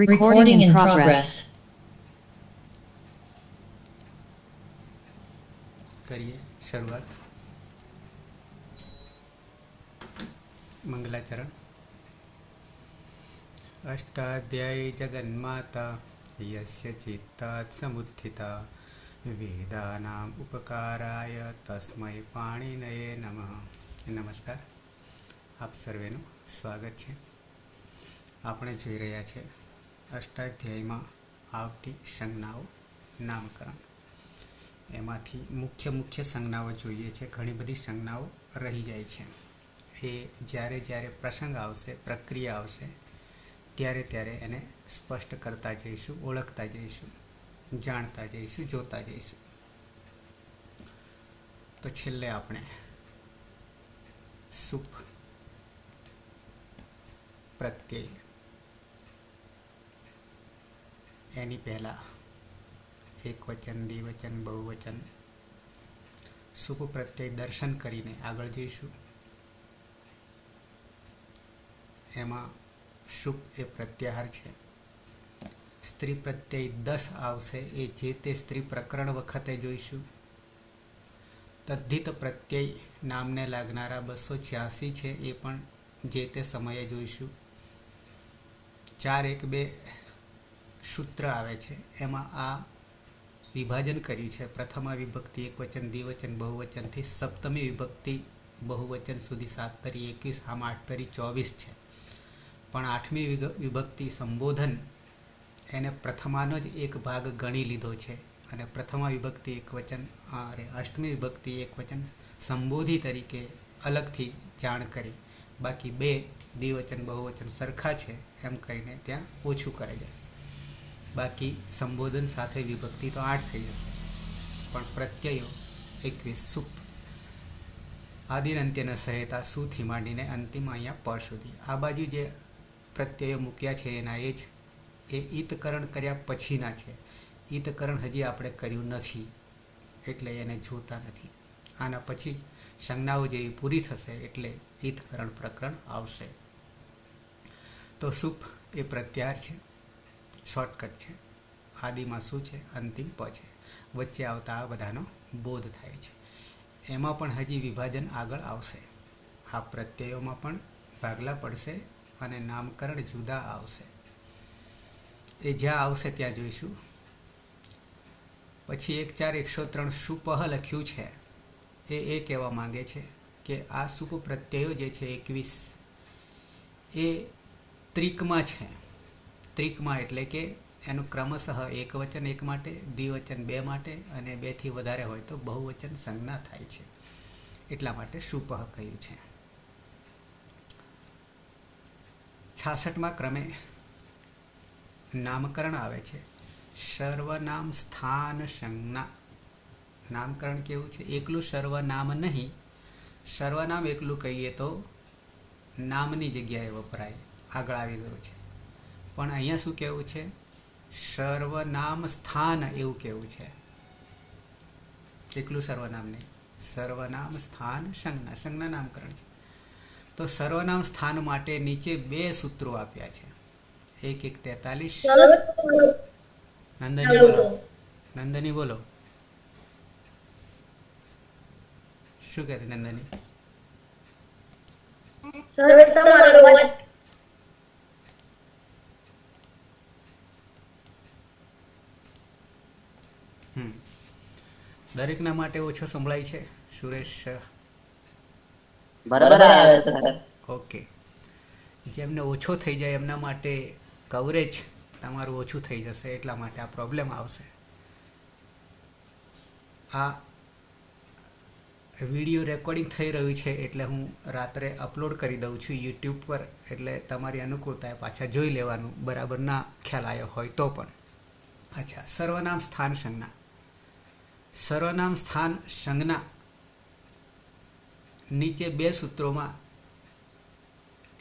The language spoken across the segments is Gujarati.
Recording in progress. करिए शुरुआत। मंगलाचरण। अष्टाध्यायी जगन्माता यस्य चित्तात् समुत्थिता वेदानाम् उपकाराय तस्मै पाणिनये नमः। नमस्कार, आप सर्वेનું સ્વાગત છે। આપણે જોઈ રહ્યા છે અષ્ટાધ્યાયમાં આવતી સંજ્ઞાઓ નામકરણ। એમાંથી મુખ્ય સંજ્ઞાઓ જોઈએ છે। ઘણી બધી સંજ્ઞાઓ રહી જાય છે। એ જ્યારે જ્યારે પ્રસંગ આવશે, પ્રક્રિયા આવશે, ત્યારે ત્યારે એને સ્પષ્ટ કરતા જઈશું, ઓળખતા જઈશું, જાણતા જઈશું, જોતા જઈશું। તો છેલ્લે આપણે સુપ પ્રત્યય, એની પહેલા એકવચન, દ્વિવચન, બહુવચન, સુપ પ્રત્યય દર્શન કરીને આગળ જઈશું। એમાં સુપ એ પ્રત્યાહાર છે। સ્ત્રી પ્રત્યય 10 આવશે, એ જે તે સ્ત્રી પ્રકરણ વખતે જોઈશું। તદ્ધિત પ્રત્યય નામને લાગનારા 286 છે, એ પણ જે તે સમયે જોઈશું। 4, 1, 2 સૂત્ર આવે છે, એમાં આ વિભાજન કર્યું છે। પ્રથમા વિભક્તિ એકવચન, દ્વિવચન, બહુવચનથી સપ્તમી વિભક્તિ બહુવચન સુધી 7 તરી 21, આમાં 8 તરી 24 છે। પણ 8મી વિભક્તિ સંબોધન, એને પ્રથમાનો જ એક ભાગ ગણી લીધો છે અને પ્રથમા વિભક્તિ એકવચન, અષ્ટમી વિભક્તિ એકવચન સંબોધી તરીકે અલગથી જાણ કરી। બાકી 2 દ્વિવચન, બહુવચન સરખા છે એમ કરીને ત્યાં ઓછું કરે જાય। બાકી સંબોધન સાથે વિભક્તિ તો 8 થઈ જશે, પણ પ્રત્યયો 21 સુપ। આદિનંત્યના સહેતા સુથી માંડીને અંતિમ અહીંયા પ સુધી આ બાજુ જે પ્રત્યયો મૂક્યા છે એના એ ઈતકરણ કર્યા પછીના છે। ઈતકરણ હજી આપણે કર્યું નથી એટલે એને જોતા નથી। આના પછી સંજ્ઞાઓ જેવી પૂરી થશે એટલે ઈતકરણ પ્રકરણ આવશે। તો સુપ એ પ્રત્યાહાર છે, શોર્ટકટ છે। આદિમાં શું છે, અંતિમ પ છે, વચ્ચે આવતા આ બધાનો બોધ થાય છે। એમાં પણ હજી વિભાજન આગળ આવશે। આ પ્રત્યયોમાં પણ ભાગલા પડશે અને નામકરણ જુદા આવશે। એ જ્યાં આવશે ત્યાં જોઈશું। પછી 1, 4, 103 સુપહ લખ્યું છે, એ કહેવા માંગે છે કે આ સુપ પ્રત્યયો જે છે 21 એ ત્રિકમાં છે। ત્રિકમાં એટલે કે એનું ક્રમશઃ એકવચન 1 માટે, દ્વિવચન 2 માટે અને 2 થી વધારે હોય તો બહુવચન સંજ્ઞા થાય છે, એટલા માટે સુપહ કહ્યું છે। 66મા ક્રમે નામકરણ આવે છે। સર્વનામ સ્થાન સંજ્ઞા। નામકરણ કેવું છે, એકલું સર્વનામ નહીં। સર્વનામ એકલું કહીએ તો નામની જગ્યાએ વપરાય, આગળ આવી ગયું છે। પણ અહીંયા શું કહેવું છે, સર્વનામ સ્થાન એવું કહેવું છે। એકલું સર્વનામ નહીં, સર્વનામ સ્થાન સંજ્ઞા, સંજ્ઞા નામકરણ છે। તો સર્વનામ સ્થાન માટે નીચે 2 સૂત્રો આપ્યા છે। 1, 1, 43। નંદની બોલો, નંદની બોલો, શું કહેતી નંદની? દરેકના માટે ઓછો સંભળાય છે સુરેશ? બરાબર આવે છે। ઓકે, જેમને ઓછો થઈ જાય એમના માટે કવરેજ તમારું ઓછું થઈ જશે, એટલા માટે આ પ્રોબ્લેમ આવશે। આ વિડીયો રેકોર્ડિંગ થઈ રહ્યું છે એટલે હું રાત્રે અપલોડ કરી દઉં છું યુટ્યુબ પર, એટલે તમારી અનુકૂળતાએ પાછા જોઈ લેવાનું, બરાબર ના ખ્યાલ આવ્યો હોય તો પણ। અચ્છા, સર્વનામ સ્થાન સંજ્ઞા। સર્વનામ સ્થાન સંજ્ઞા નીચે 2 સૂત્રોમાં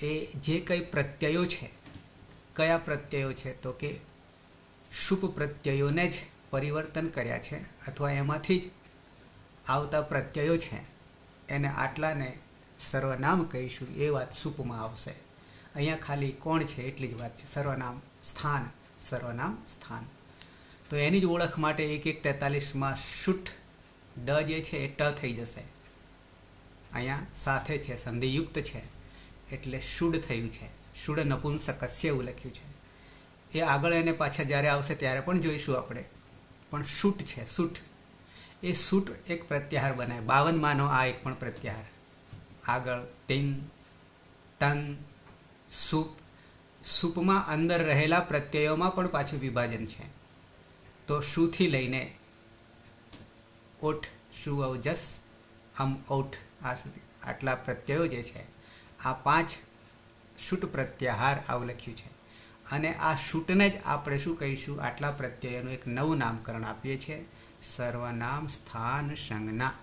એ જે કંઈ પ્રત્યયો છે, કયા પ્રત્યયો છે તો કે સુપ પ્રત્યયોને જ પરિવર્તન કર્યા છે, અથવા એમાંથી જ આવતા પ્રત્યયો છે એને આટલાને સર્વનામ કહીશું, એ વાત સુપમાં આવશે। અહીંયા ખાલી કોણ છે એટલી જ વાત છે. સર્વનામ સ્થાન, સર્વનામ સ્થાન. તો એની જ ઓળખ માટે 1143માં શુટ ડ જે છે એ ટ થઈ જશે. અહીંયા સાથે છે, સંધિયુક્ત છે એટલે શુડ થયું છે. શુડ નપુંસકસ્ય એવું લખ્યું છે. એ આગળ એને પાછા જ્યારે આવશે ત્યારે પણ જોઈશું આપણે. પણ શુટ છે, શુટ. એ શુટ એક પ્રત્યાહાર બનાવે. 52માંનો આ એક પણ પ્રત્યાહાર. આગળ તિંગ, તંગ, સુપ. સુપમાં અંદર રહેલા પ્રત્યયોમાં પણ પાછું વિભાજન છે. તો શુથી લઈને ઓઠ, શુ અવજસ અમ ઔઠ આ સુધી આટલા પ્રત્યયો જે છે આ 5 શુટ પ્રત્યાહાર આવું લખ્યું છે. અને આ શુટને જ આપણે શું કહીશું? આટલા પ્રત્યયોનું એક નવું નામકરણ આપીએ છીએ, સર્વનામ સ્થાન સંજ્ઞા.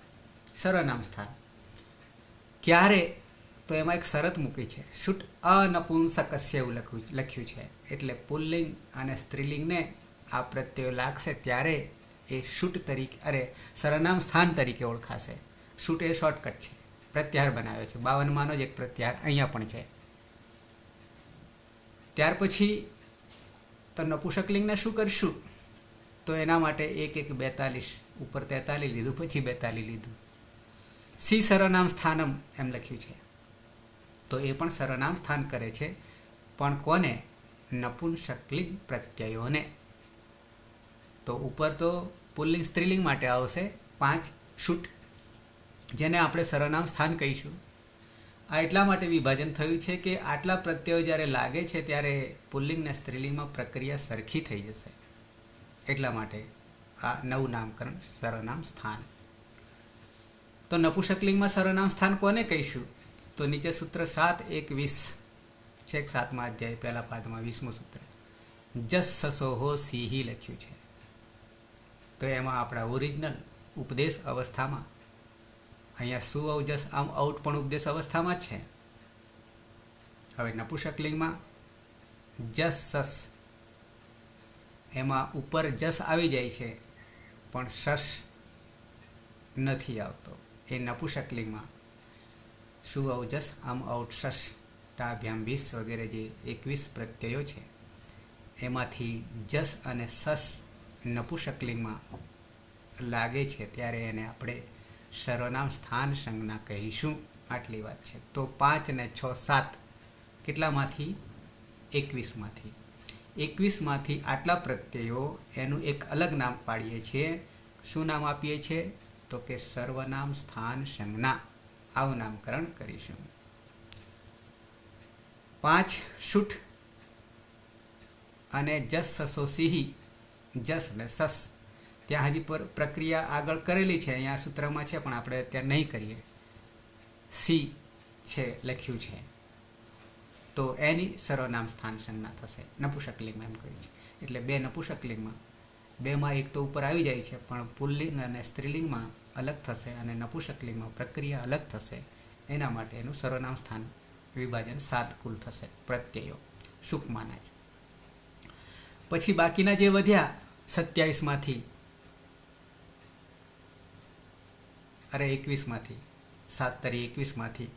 સર્વનામ સ્થાન ક્યારે? તો એમાં એક શરત મૂકી છે, શુટ અનપુંસકસ્ય એવું લખ્યું છે. એટલે પુલ્લિંગ અને સ્ત્રીલિંગને આ પ્રત્યયો લાગશે ત્યારે એ શુટ તરીકે સર્વનામ સ્થાન તરીકે ઓળખાશે. શુટ એ શોર્ટકટ છે, પ્રત્યાહાર બનાવ્યો છે. 52માંનો જ એક પ્રત્યાહાર અહીંયા પણ છે. ત્યાર પછી તો નપુંસકલિંગને શું કરશું? તો એના માટે 42 ઉપર 43 લીધું, પછી 42 લીધું. સી સર્વનામ સ્થાનમ એમ લખ્યું છે. તો એ પણ સર્વનામ સ્થાન કરે છે, પણ કોને? નપુંસકલિંગ પ્રત્યયોને. તો ઉપર તો પુલ્લિંગ સ્ત્રીલિંગ માટે આવશે 5 શુટ, જેને આપણે સર્વનામ સ્થાન કહીશું. આ એટલા માટે વિભાજન થયું છે કે આટલા પ્રત્યયો જ્યારે લાગે છે ત્યારે પુલ્લિંગ અને સ્ત્રીલિંગમાં પ્રક્રિયા સરખી થઈ જશે. એટલા માટે આ નવું નામકરણ સર્વનામ સ્થાન. તો નપુંસકલિંગમાં સર્વનામ સ્થાન કોને કહીશું? તો નીચે સૂત્ર 7:21 છે, 7મા અધ્યાય પહેલા પાદમાં 20મું સૂત્ર. જસ સસોહો સિંહી લખ્યું છે. તો એમાં આપણા ઓરિજિનલ ઉપદેશ અવસ્થામાં અહીંયા સુ અવજસ આમ ઔઠ પણ ઉપદેશ અવસ્થામાં જ છે. હવે નપુંસકલિંગમાં જસ સસ, એમાં ઉપર જસ આવી જાય છે પણ સસ નથી આવતો. એ નપુંસકલિંગમાં સુ અવજસ આમ ઔઠ સસ ટાભ્યામ 20 વગેરે જે 21 પ્રત્યયો છે એમાંથી જસ અને સસ નપુંસકલિંગમાં લાગે છે ત્યારે એને આપણે સર્વનામ સ્થાન સંજ્ઞા કહીશું. આટલી વાત છે. તો 5 ને 6 7 કેટલામાંથી? 21માંથી. 21માંથી આટલા પ્રત્યયો એનું એક અલગ નામ પાડીએ છીએ. શું નામ આપીએ છીએ? તો કે સર્વનામ સ્થાન સંજ્ઞા. આવું નામકરણ કરીશું. 5 શુટ અને જસ સસો સિંહી, જસ અને સસ. ત્યાં હજી પર પ્રક્રિયા આગળ કરેલી છે, અહીંયા સૂત્રમાં છે પણ આપણે અત્યારે નહીં કરીએ. સી છે લખ્યું છે તો એની સર્વનામ સ્થાન સંજ્ઞા થશે. નપુંસકલિંગમાં એમ કહ્યું છે. એટલે 2 નપુંસકલિંગમાં 2માં એક તો ઉપર આવી જાય છે પણ પુલ્લિંગ અને સ્ત્રીલિંગમાં અલગ થશે અને નપુંસકલિંગમાં પ્રક્રિયા અલગ થશે. એના માટે એનું સર્વનામ સ્થાન વિભાજન 7 કુલ થશે પ્રત્યયો સુપમાંના જ. પછી બાકીના જે વધ્યા 27માંથી 21માંથી 7×21માંથી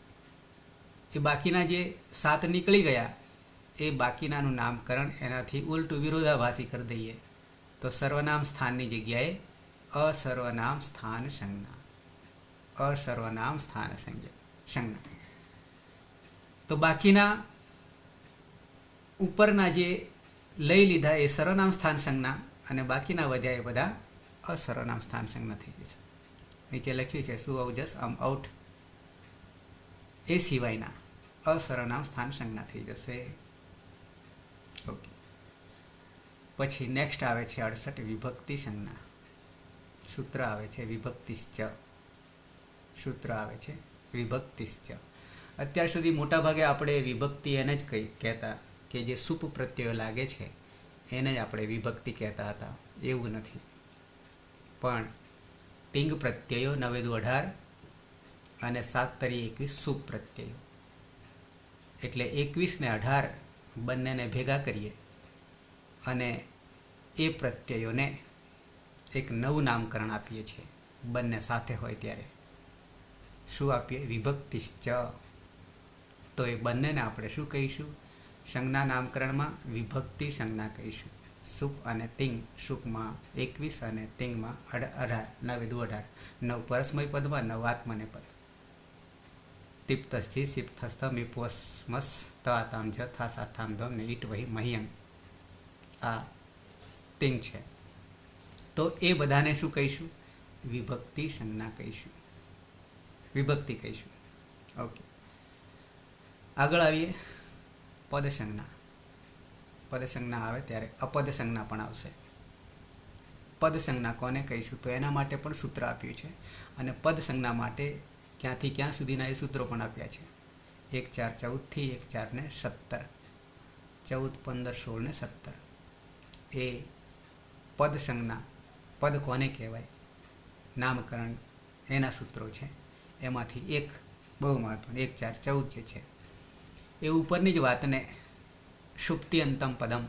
એ બાકીના જે 7 નીકળી ગયા એ બાકીનાનું નામકરણ એનાથી ઉલટું વિરોધાભાસી કરી દઈએ તો સર્વનામ સ્થાનની જગ્યાએ અસર્વનામ સ્થાન સંજ્ઞા. અસર્વનામ સ્થાન સંજ્ઞા. તો બાકીના ઉપરના જે લઈ લીધા એ સર્વનામ સ્થાન સંજ્ઞા અને બાકીના વધ્યા એ બધા અસર્વનામ સ્થાન સંજ્ઞા થઈ જશે. નીચે લખ્યું છે સુ અવજસ આમ ઔઠ એ સિવાયના અસર્વનામ સ્થાન સંજ્ઞા થઈ જશે. ઓકે. પછી નેક્સ્ટ આવે છે 68 વિભક્તિ સંજ્ઞા. સૂત્ર આવે છે વિભક્તિશ્ચ. સૂત્ર આવે છે વિભક્તિશ્ચ. અત્યાર સુધી મોટાભાગે આપણે વિભક્તિ એને જ કહેતા કે જે સુપ પ્રત્યયો લાગે છે એને જ આપણે વિભક્તિ કહેતા હતા. એવું નથી. પણ ટિંગ પ્રત્યયો 9×18 અને 7×21 સુપ પ્રત્યયો. એટલે 21 ને 18 બંનેને ભેગા કરીએ અને એ પ્રત્યયોને એક નવું નામકરણ આપીએ છીએ. બંને સાથે હોય ત્યારે શું આપીએ? વિભક્તિશ્ચ. તો એ બંનેને આપણે શું કહીશું? સંજ્ઞા નામકરણમાં વિભક્તિ સંજ્ઞા કહીશું. સુપ અને તિંગ, સુપમાં 21 અને તિંગમાં 18, 9 દુ 18, 9 પરસ્મય પદમાં, 9 આત્મનેપદ. તિપ્તશ્ચિ સિપ્તસ્થ મિપોસ્મસ તાતામ જ થા સાથામ ધમ ને ઈટ વહી મહિયમ. આ તિંગ છે. તો એ બધાને શું કહીશું? વિભક્તિ સંજ્ઞા કહીશું, વિભક્તિ કહીશું. ઓકે, આગળ આવીએ. પદ સંજ્ઞા. પદ સંજ્ઞા આવે ત્યારે અપદ સંજ્ઞા પણ આવશે. પદ સંજ્ઞા કોને કહીશું? તો એના માટે પણ સૂત્ર આપ્યું છે. અને પદ સંજ્ઞા માટે ક્યાંથી ક્યાં સુધીના એ સૂત્રો પણ આપ્યા છે. 1 4 14 થી 1 4 ને 17, 14 15 16 ને 17. એ પદ સંજ્ઞા, પદ કોને કહેવાય, નામકરણ, એના સૂત્રો છે. એમાંથી એક બહુ મહત્વનું 1 4 14 જે છે એ ઉપરની જ વાતને શુપ્તિ અંતમ પદમ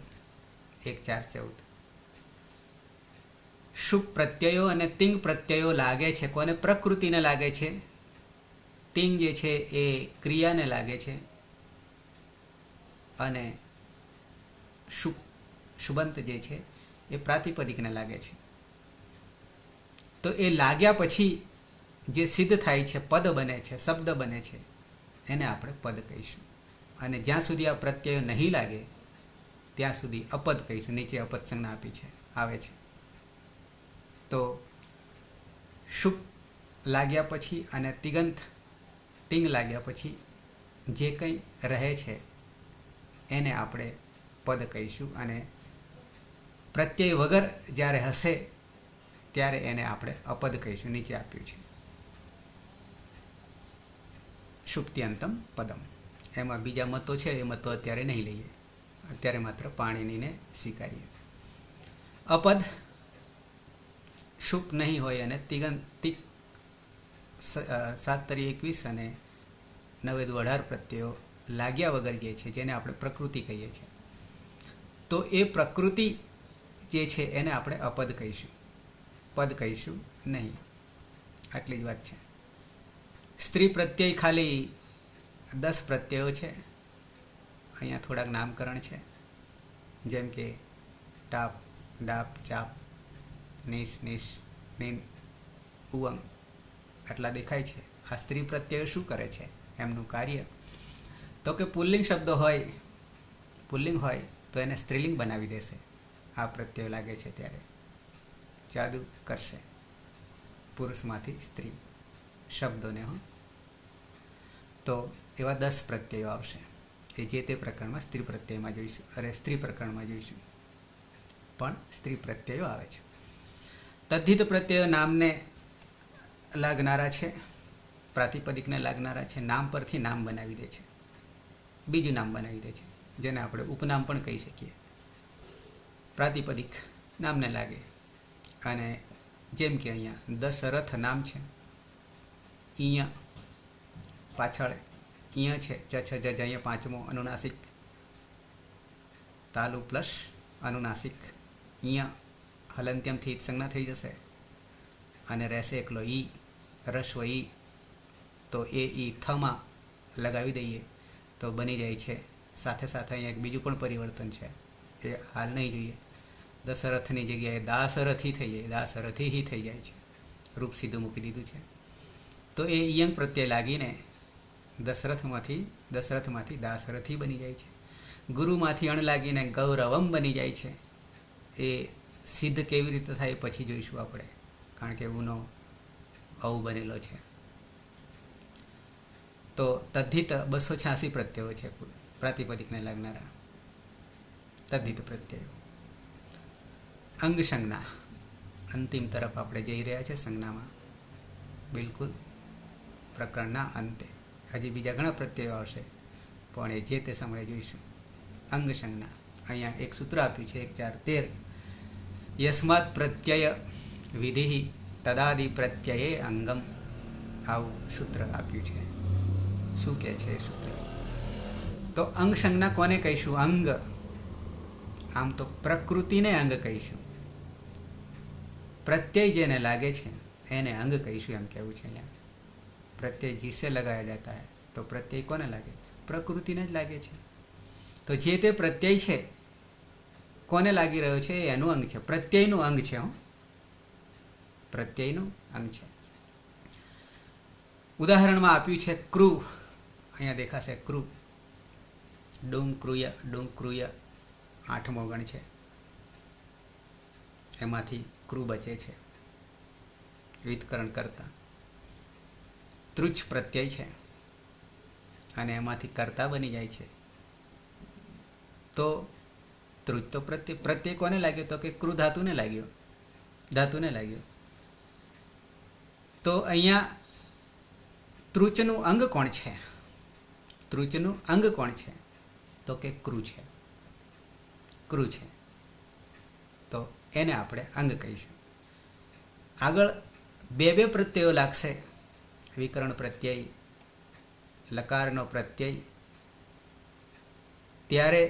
1 4 14. શુપ પ્રત્યયો અને તિંગ પ્રત્યયો લાગે છે કોને? પ્રકૃતિને લાગે છે. તિંગ જે છે એ ક્રિયાને લાગે છે. અને શુપ, શુબંત જે છે એ પ્રાતિપદિકને લાગે છે. તો એ લાગ્યા પછી જે સિદ્ધ થાય છે, પદ બને છે, શબ્દ બને છે, એને આપણે પદ કહીશું. અને જ્યાં સુધી આ પ્રત્યય નહીં લાગે ત્યાં સુધી અપદ કહીશું. નીચે અપદ સંજ્ઞા આપી છે, આવે છે. તો શુપ લાગ્યા પછી અને તિગંત, તિંગ લાગ્યા પછી જે કંઈ રહે છે એને આપણે પદ કહીશું. અને પ્રત્યય વગર જ્યારે હશે ત્યારે એને આપણે અપદ કહીશું. નીચે આપ્યું છે શુપ્ત્યંતમ પદમ. એમાં બીજા મતો છે, એ મતો અત્યારે નહીં લઈએ, અત્યારે માત્ર પાણીનીને સ્વીકારીએ. અપદ શુપ નહીં હોય અને તિગંત, તિક 7 તરી 21 અને 9 દુ 18 પ્રત્યયો લાગ્યા વગર જે છે, જેને આપણે પ્રકૃતિ કહીએ છીએ, તો એ પ્રકૃતિ જે છે એને આપણે અપદ કહીશું, પદ કહીશું નહીં. આટલી જ વાત છે. સ્ત્રી પ્રત્યય ખાલી 10 પ્રત્યયો છે. અહીંયા થોડાક નામકરણ છે, જેમ કે ટાપ, ડાપ, ચાપ, નિશ, નિશ, નિન, ઉવમ, આટલા દેખાય છે. આ સ્ત્રી પ્રત્યય શું કરે છે, એમનું કાર્ય? તો કે પુલ્લિંગ શબ્દ હોય, પુલ્લિંગ હોય તો એને સ્ત્રીલિંગ બનાવી દેશે. આ પ્રત્યય લાગે છે ત્યારે જાદુ કરશે પુરુષમાંથી સ્ત્રી શબ્દોને. તો એવા 10 પ્રત્યયો આવશે કે જે તે પ્રકરણમાં સ્ત્રી પ્રત્યયમાં જોઈશું, સ્ત્રી પ્રકરણમાં જોઈશું, પણ સ્ત્રી પ્રત્યયો આવે છે. તદ્ધિત પ્રત્યયો નામને લાગનારા છે, પ્રાતિપદિકને લાગનારા છે. નામ પરથી નામ બનાવી દે છે, બીજું નામ બનાવી દે છે, જેને આપણે ઉપનામ પણ કહી શકીએ. પ્રાતિપદિક નામને લાગે. અને જેમ કે અહીંયા દશરથ નામ છે, અહીંયા પાછળ અહીંયા છે ચ છ જ અહીંયા પાંચમો અનુનાસિક, તાલુ પ્લસ અનુનાસિક. અહીંયા હલંત્યમથી સંજ્ઞા થઈ જશે અને રહેશે એકલો ઈ, રસ્વ ઈ. તો એ ઈ થમાં લગાવી દઈએ તો બની જાય છે. સાથે સાથે અહીંયા એક બીજું પણ પરિવર્તન છે, એ હાલ નહીં જોઈએ. દશરથની જગ્યાએ દાસરથી થઈ જાય, દાસરથી હી થઈ જાય છે, રૂપ સીધું મૂકી દીધું છે. તો એ ઈયંગ પ્રત્યય લાગીને દશરથમાંથી દાસરથી બની જાય છે. ગુરુમાંથી અણ લાગીને ગૌરવમ બની જાય છે. એ સિદ્ધ કેવી રીતે થાય પછી જોઈશું આપણે, કારણ કે ઉનો અવ બનેલો છે. તો તદ્ધિત 286 પ્રત્યયો છે કુલ પ્રાતિપદિકને લાગનારા તદ્ધિત પ્રત્યયો. અંગ સંજ્ઞા, અંતિમ તરફ આપણે જઈ રહ્યા છે સંજ્ઞામાં, બિલકુલ પ્રકરણના અંતે. હજી બીજા ઘણા પ્રત્યયો આવશે, પણ એ જે તે સમયે જોઈશું. અંગ સંજ્ઞા, અહીંયા એક સૂત્ર આપ્યું છે 1 4 13. યસ્માત પ્રત્યય વિધિ તદાદિ પ્રત્યયે અંગમ. આવું સૂત્ર આપ્યું છે. શું કહે છે એ સૂત્ર? તો અંગ સંજ્ઞા કોને કહીશું? અંગ. આમ તો પ્રકૃતિને અંગ કહીશું. પ્રત્યય જેને લાગે છે એને અંગ કહીશું, એમ કહેવું છે અહીંયા. પ્રત્યય જીસે લગાયા જાતા હૈ, તો પ્રત્યય કોને લાગે? પ્રકૃતિને જ લાગે છે. તો જે તે પ્રત્યય છે કોને લાગી રહ્યો છે એનું અંગ છે, પ્રત્યયનું અંગ છે. પ્રત્યયનું અંગ છે. ઉદાહરણમાં આપ્યું છે ક્રુ, અહીંયા દેખાશે ક્રુ, ડુંક્રુય, ડુંક્રુય 8મો ગણ છે, એમાંથી ક્રુ બચે છે વિતકરણ કરતા. તૃચ પ્રત્યય છે અને એમાંથી કર્તા બની જાય છે. તો તૃચ તો પ્રત્યય કોને લાગ્યો? તો કે ક્રુ ધાતુને લાગ્યો, ધાતુને લાગ્યો. તો અહીંયા તૃચનું અંગ કોણ છે? તૃચનું અંગ કોણ છે? તો કે ક્રુ છે, ક્રુ છે. તો એને આપણે અંગ કહીશું. આગળ બે પ્રત્યયો લાગશે. વિકરણ પ્રત્યય, લકારનો પ્રત્યય. ત્યારે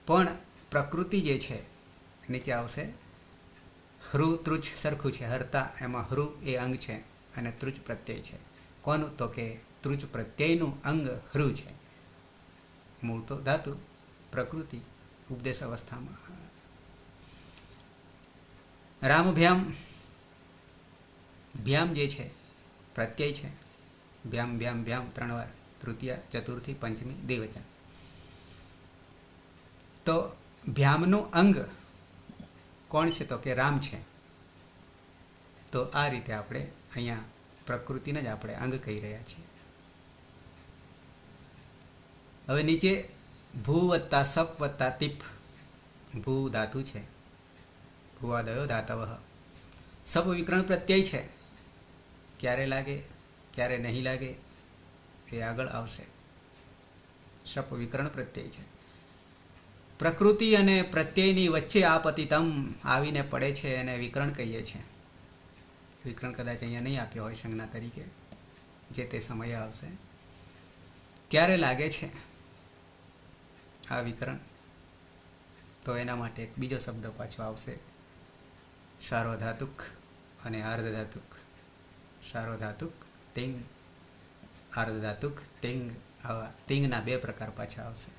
પણ પ્રકૃતિ જે છે નીચે આવશે. હૃ તૃચ સરખું છે, હરતા એમાં હૃ એ અંગ છે અને તૃચ પ્રત્યય છે. કોનું? તો કે તૃચ પ્રત્યયનું અંગ હૃ છે. મૂળ તો ધાતુ, પ્રકૃતિ ઉપદેશ અવસ્થામાં. રામ ભ્યામ, ભ્યામ જે છે પ્રત્યય છે. ભ્યામ ભ્યામ ભ્યામ 3 વાર, તૃતીય, ચતુર્થી, પંચમી, દ્વિવચન. તો ભ્યામનું અંગ કોણ છે? તો કે રામ છે. તો આ રીતે આપણે અહીંયા પ્રકૃતિને જ આપણે અંગ કહી રહ્યા છીએ. હવે નીચે ભૂ વત્તા સપ વત્તા તીપ. ભૂ ધાતુ છે, ભૂવાદયો ધાતવ. સપ વિકરણ પ્રત્યય છે. ક્યારે લાગે, ક્યારે નહીં લાગે એ આગળ આવશે. સપ વિકરણ પ્રત્યય છે. પ્રકૃતિ અને પ્રત્યયની વચ્ચે આપતિતમ આવીને પડે છે એને વિકરણ કહીએ છીએ. વિકરણ કદાચ અહીંયા નહીં આપ્યો હોય સંજ્ઞા તરીકે, જે તે સમયે આવશે. ક્યારે લાગે છે આ વિકરણ? તો એના માટે એક બીજો શબ્દ પાછો આવશે, સાર્વધાતુક અને અર્ધધાતુક. સાર્વધાતુક તિંગ, અર્ધધાતુક તિંગ. આવા તિંગના 2 પ્રકાર પાછા આવશે.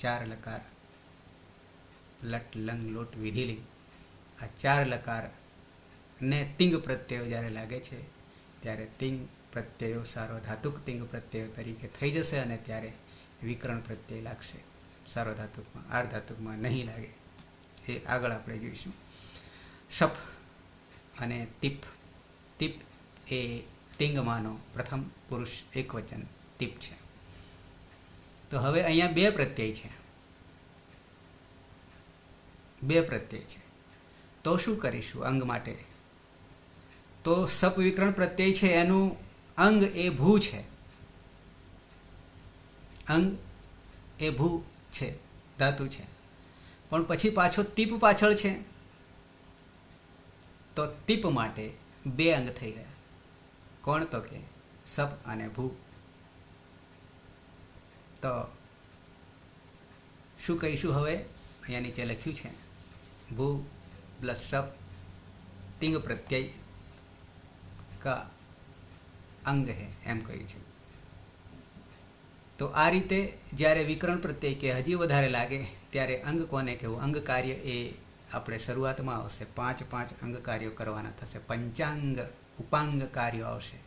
4 લકાર, લટ લંગ લોટ વિધિલિંગ. આ 4 લકાર ને તિંગ પ્રત્યયો જ્યારે લાગે છે ત્યારે તિંગ પ્રત્યયો સાર્વધાતુક તિંગ પ્રત્યયો તરીકે થઈ જશે અને ત્યારે વિકરણ પ્રત્યય લાગશે. સાર્વધાતુકમાં, અર્ધધાતુકમાં નહીં લાગે. એ આગળ આપણે જોઈશું. સપ અને તીપ. તીપ એ તિંગમાંનો પ્રથમ પુરુષ એકવચન તીપ છે. તો હવે અહીંયા 2 પ્રત્યય છે, 2 પ્રત્યય છે. તો શું કરીશું અંગ માટે? તો સપ વિકરણ પ્રત્યય છે એનું અંગ એ ભૂ છે. અંગ એ ભૂ છે, ધાતુ છે. પણ પછી પાછો તીપ પાછળ છે. તો તીપ માટે 2 અંગ થઈ ગયા. કોણ? તો કે સપ અને ભૂ. તો શું કહીશું હવે? અહીંયા નીચે લખ્યું છે ભૂ પ્લસ સપ તિંગ પ્રત્યય કા અંગ હે, એમ કહ્યું છે. તો આ રીતે જ્યારે વિકરણ પ્રત્યય કે હજી વધારે લાગે ત્યારે અંગ કોને કહેવું? અંગ કાર્ય એ આપણે શરૂઆતમાં આવશે. 5 અંગ કાર્યો કરવાના થશે. પંચાંગ ઉપાંગ કાર્યો આવશે.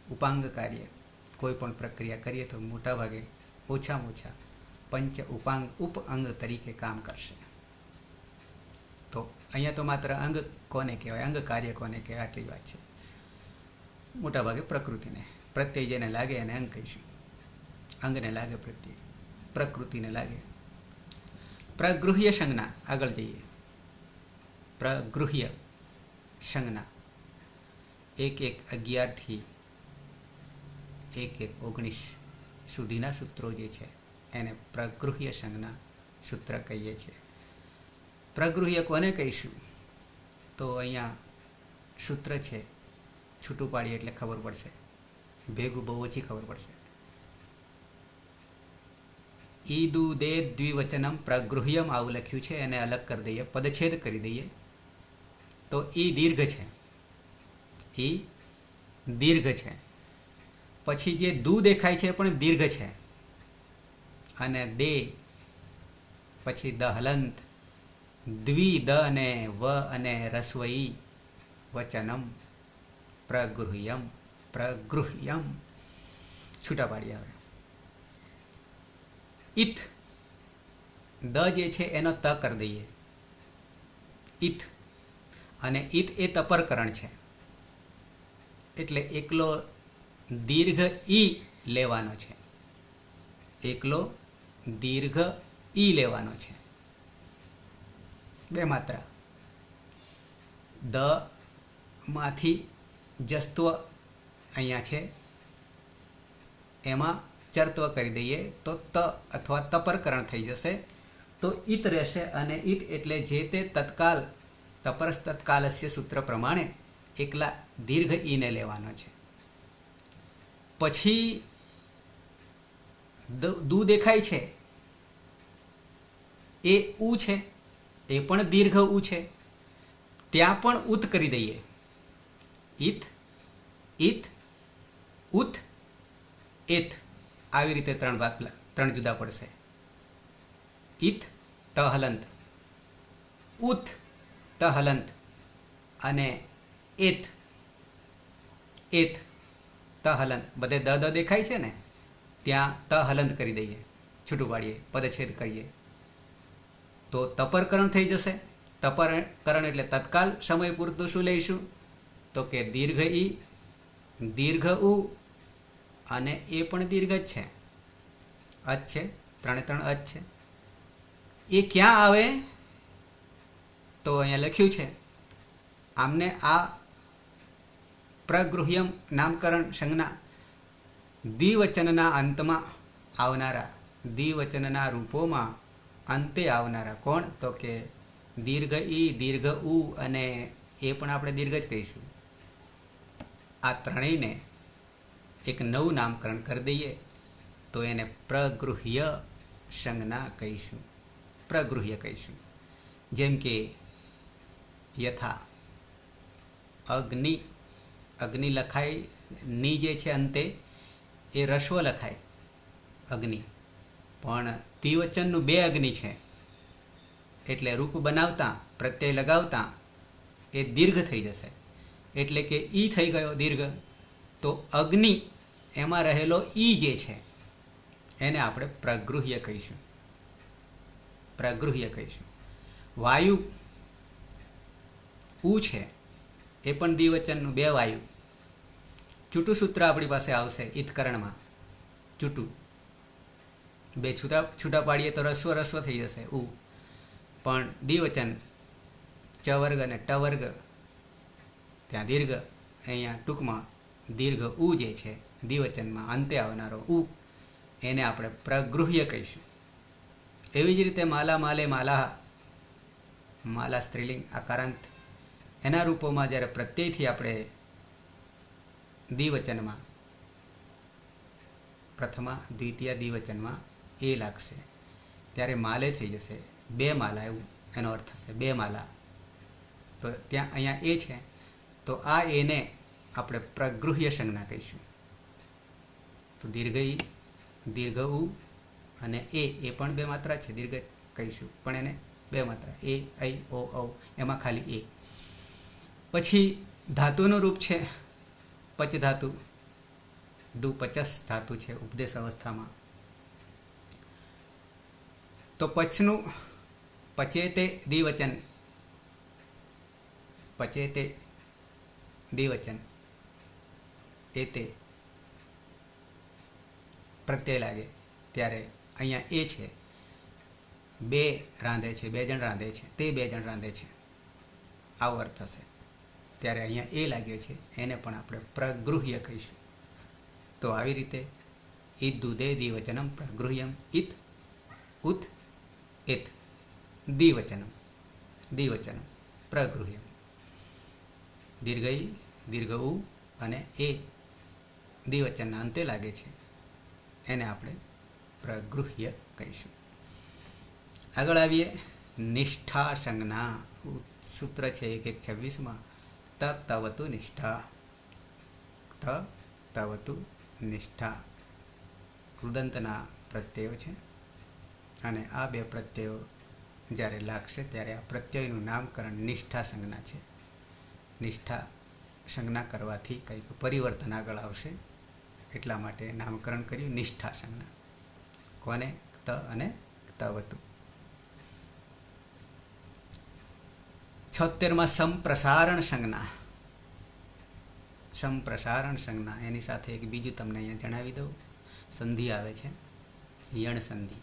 ઉપાંગ કાર્ય કોઈ પણ પ્રક્રિયા કરીએ તો મોટાભાગે ઓછામાં ઓછા પંચ ઉપાંગ ઉપઅંગ તરીકે કામ કરશે. તો અહીંયા તો માત્ર અંગ કોને કહેવાય, અંગ કાર્ય કોને કહેવાય આટલી વાત છે. મોટાભાગે પ્રકૃતિને, પ્રત્યય જેને લાગે એને અંગ કહીશું. અંગને લાગે પ્રત્યય, પ્રકૃતિને લાગે. પ્રગૃહ્ય સંજ્ઞા, આગળ જઈએ. પ્રગૃહ્ય સંજ્ઞા 1-1-11 થી 1-1-19 સુધીના સૂત્રો જે છે એને પ્રગૃહ્ય સંજ્ઞા સૂત્ર કહીએ છીએ. પ્રગૃહ્ય કોને કહીશું? તો અહીંયા સૂત્ર છે, છૂટું પાડીએ એટલે ખબર પડશે, ભેગું બહુ ઓછી ખબર પડશે. ઈદુ દે દ્વિવચનમ પ્રગૃહ્યમ આવું લખ્યું છે, એને અલગ કરી દઈએ, પદછેદ કરી દઈએ. તો ઈ દીર્ઘ છે, ઈ દીર્ઘ છે. પછી જે દુ દેખાય છે પણ દીર્ઘ છે, અને દે, પછી દ હલંત, દ્વિ દ અને વ અને રસ્વઈ, વચનમ, પ્રગૃહ્યમ, પ્રગૃહ્યમ. છૂટા પાડી આવે. ઇથ, દ જે છે એનો ત કરી દઈએ, ઇથ. અને ઇથ એ તપરકરણ છે, એટલે એકલો દીર્ઘ ઈ લેવાનો છે, એકલો દીર્ઘ ઈ લેવાનો છે. બે માત્રા. દ માંથી જસ્ત્વ અહીંયા છે, એમાં ચર્ત્વ કરી દઈએ તો ત અથવા તપરકરણ થઈ જશે, તો ઇત રહેશે. અને ઇત એટલે જે તે તત્કાલ, તપરસ તત્કાલસ્ય સૂત્ર પ્રમાણે એકલા દીર્ઘ ઈને લેવાનો છે. પછી દુ દેખાય છે એ ઉ છે, એ પણ દીર્ઘ ઉ છે, ત્યાં પણ ઉત કરી દઈએ. ઇત, ઇત, ઉત, એત, આવી રીતે ત્રણ જુદા પડશે. ઇત ત હલંત, ઉત ત હલંત, અને એત, એત ત હલંત. બધે દ દેખાય છે ને, ત્યાં ત હલંત કરી દઈએ, છૂટું પાડીએ, પદછેદ કરીએ, તો તપરકરણ થઈ જશે. તપરકરણ એટલે તત્કાલ સમય પૂરતું શું લઈશું, તો કે દીર્ઘ ઈ, દીર્ઘ ઉ, અને એ પણ દીર્ઘ જ છે, અચ છે, ત્રણ અચ છે. એ ક્યાં આવે તો અહીંયા લખ્યું છે, આમને આ પ્રગૃહ્યમ નામકરણ સંજ્ઞા દ્વિવચનના અંતમાં આવનારા, દ્વિવચનના રૂપોમાં અંતે આવનારા. કોણ, તો કે દીર્ઘ ઈ, દીર્ઘ ઉ, અને એ પણ આપણે દીર્ઘ જ કહીશું. આ ત્રણેયને એક નવું નામકરણ કરી દઈએ તો એને પ્રગૃહ્ય સંજ્ઞા કહીશું, પ્રગૃહ્ય કહીશું. જેમ કે યથા અગ્નિ, અગ્નિ લખાય, ની જે છે અંતે એ રસ્વ લખાય, અગ્નિ, પણ દ્વિવચનનું બે અગ્નિ છે, એટલે રૂપ બનાવતા પ્રત્યય લગાવતા એ દીર્ઘ થઈ જશે, એટલે કે ઈ થઈ ગયો દીર્ઘ. તો અગ્નિ એમાં રહેલો ઈ જે છે એને આપણે પ્રગૃહ્ય કહીશું, પ્રગૃહ્ય કહીશું. વાયુ ઉ છે, એ પણ દ્વિવચનનું, બે વાયુ. ચૂટું સૂત્ર આપણી પાસે આવશે ઈતકરણમાં, ચૂટું, બે છૂટા પાડીએ તો રસ્વ રસ્વ થઈ જશે, ઉ. પણ દ્વિવચન ચ વર્ગ અને ટ વર્ગ, ત્યાં દીર્ઘ, અહીંયા ટૂંકમાં દીર્ઘ ઉ જે છે દ્વિવચનમાં અંતે આવનારો ઉ, એને આપણે પ્રગૃહ્ય કહીશું. એવી જ રીતે માલા, માલે, માલાહ, માલા સ્ત્રીલિંગ, આકારાંત, એના રૂપોમાં જ્યારે પ્રત્યયથી આપણે દ્વિવચનમાં, પ્રથમા દ્વિતીય દ્વિવચનમાં એ લાગશે, ત્યારે માલે થઈ જશે, બે માલા, એવું એનો અર્થ થશે, બે માલા. તો ત્યાં અહીંયા એ છે, તો આ એને આપણે પ્રગૃહ્ય સંજ્ઞા કહીશું. તો દીર્ઘ ઈ, દીર્ઘ ઉ, અને એ પણ બે માત્રા છે, દીર્ઘ કહીશું, પણ એને બે માત્રા, એ, ઐ, ઓ, ઔ, એમાં ખાલી એ. પછી ધાતુનું રૂપ છે પચ ધાતુ, ડુ પચસ ધાતુ છે ઉપદેશ અવસ્થામાં. તો પચનું પચેતે દ્વિવચન, પચેતે દ્વિવચન, એ તે પ્રત્યય લાગે, ત્યારે અહીંયા એ છે, બે રાંધે છે, બે જણ રાંધે છે, તે બે જણ રાંધે છે, આવો અર્થ થશે. ત્યારે અહીંયા એ લાગ્યો છે, એને પણ આપણે પ્રગૃહ્ય કહીશું. તો આવી રીતે ઈદ દુદે દ્વિવચનમ પ્રગૃહ્યમ, ઇત, ઉત, એત, દ્વિવચનમ, દ્વિવચનમ, પ્રગૃહ્યમ. દીર્ઘ ઈ, દીર્ઘ ઉ, અને એ દ્વિવચનના અંતે લાગે છે, એને આપણે પ્રગૃહ્ય કહીશું. આગળ આવીએ, નિષ્ઠા સંજ્ઞા. સૂત્ર છે 1.26માં, તવતુ નિષ્ઠા, તવતુ નિષ્ઠા. કૃદંતના પ્રત્યયો છે, અને આ બે પ્રત્યયો જ્યારે લાગશે ત્યારે આ પ્રત્યયનું નામકરણ નિષ્ઠા સંજ્ઞા છે. નિષ્ઠા સંજ્ઞા કરવાથી કંઈક પરિવર્તન આગળ આવશે, એટલા માટે નામકરણ કર્યું નિષ્ઠા સંજ્ઞા. કોને? ત અને તવતુ. 76માં સંપ્રસારણ સંજ્ઞા. સંપ્રસારણ સંજ્ઞા એની સાથે એક બીજું તમને અહીંયા જણાવી દઉં. સંધિ આવે છે, યણ સંધિ.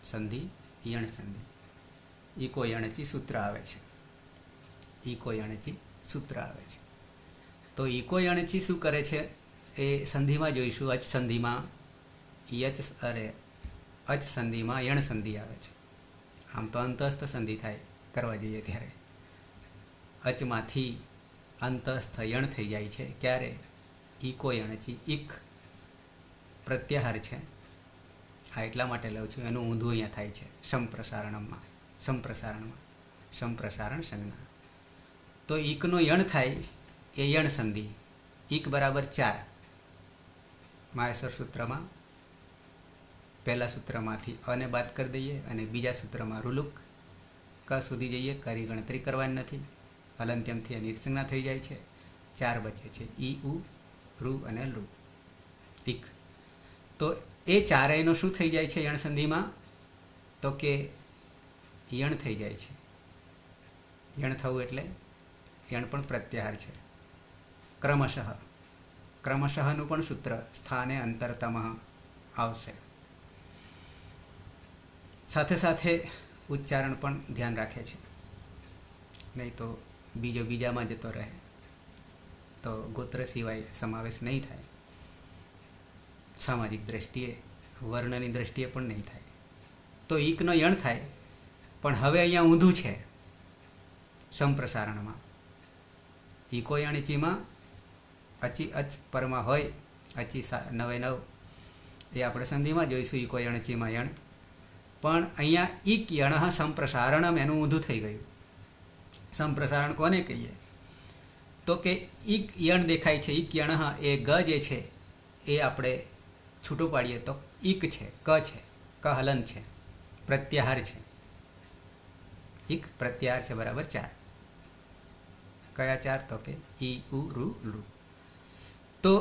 સંધિ યણ સંધિ. ઈકો યણચી સૂત્ર આવે છે. ઈકો યણચી સૂત્ર આવે છે. તો ઈકો યણચી શું કરે છે એ સંધિમાં જોઈશું. અચ સંધિમાં અચ સંધિમાં યણ સંધિ આવે છે. આમ તો અંતસ્થ સંધિ થાય કરવા જઈએ ત્યારે. અચમાંથી અંતસ્થ યણ થઈ જાય છે. ક્યારે? ઈકો યણચી. ઈક પ્રત્યાહાર છે. આ એટલા માટે લઉં છું, એનું ઊંધું અહીંયા થાય છે સંપ્રસારણમાં. સંપ્રસારણ સંજ્ઞા. તો ઈકનો યણ થાય એ યણ સંધિ. ઈક બરાબર 4. માહેશ્વર સૂત્રમાં પહેલા સૂત્રમાંથી અને બાદ કરી દઈએ અને બીજા સૂત્રમાં રૂલુક ક સુધી જઈએ. કરી ગણતરી કરવાની નથી. હલંત્યમથી એની સંજ્ઞા થઈ જાય છે. 4 બચે છે. ઈ, ઉ, રૂ અને લુ. ઈક. તો એ ચારેયનો શું થઈ જાય છે યણ સંધિમાં? તો કે યણ થઈ જાય છે. યણ થવું એટલે યણ પણ પ્રત્યાહાર છે. ક્રમશઃનું પણ સૂત્ર સ્થાને અંતરતમ આવશે. સાથે સાથે ઉચ્ચારણ પણ ધ્યાન રાખે છે, નહીં તો બીજો બીજામાં જતો રહે તો ગોત્ર સિવાય સમાવેશ નહીં થાય. સામાજિક દ્રષ્ટિએ, વર્ણની દ્રષ્ટિએ પણ નહીં થાય. તો ઈકનો યણ થાય, પણ હવે અહીંયા ઊંધું છે સંપ્રસારણમાં. ઈકો યણચીમાં અચી અચ પરમાં હોય, અચી 9 એ આપણે સંધિમાં જોઈશું. ઈકો યણચીમાં યણ. પણ અહીંયા ઈક યણ સંપ્રસારણમ એનું ઊંધું થઈ ગયું. સંપ્રસારણ કોને કહીએ? તો કે ઈક યણ દેખાય છે. ઈક યણ એ ગ જે છે એ આપણે છૂટું પાડીએ તો ઈક છે, ક છે, ક હલન છે, પ્રત્યાહાર છે. ઈક પ્રત્યાહાર છે બરાબર 4. કયા 4? તો કે ઈ, ઉ, રૂ, લુ. તો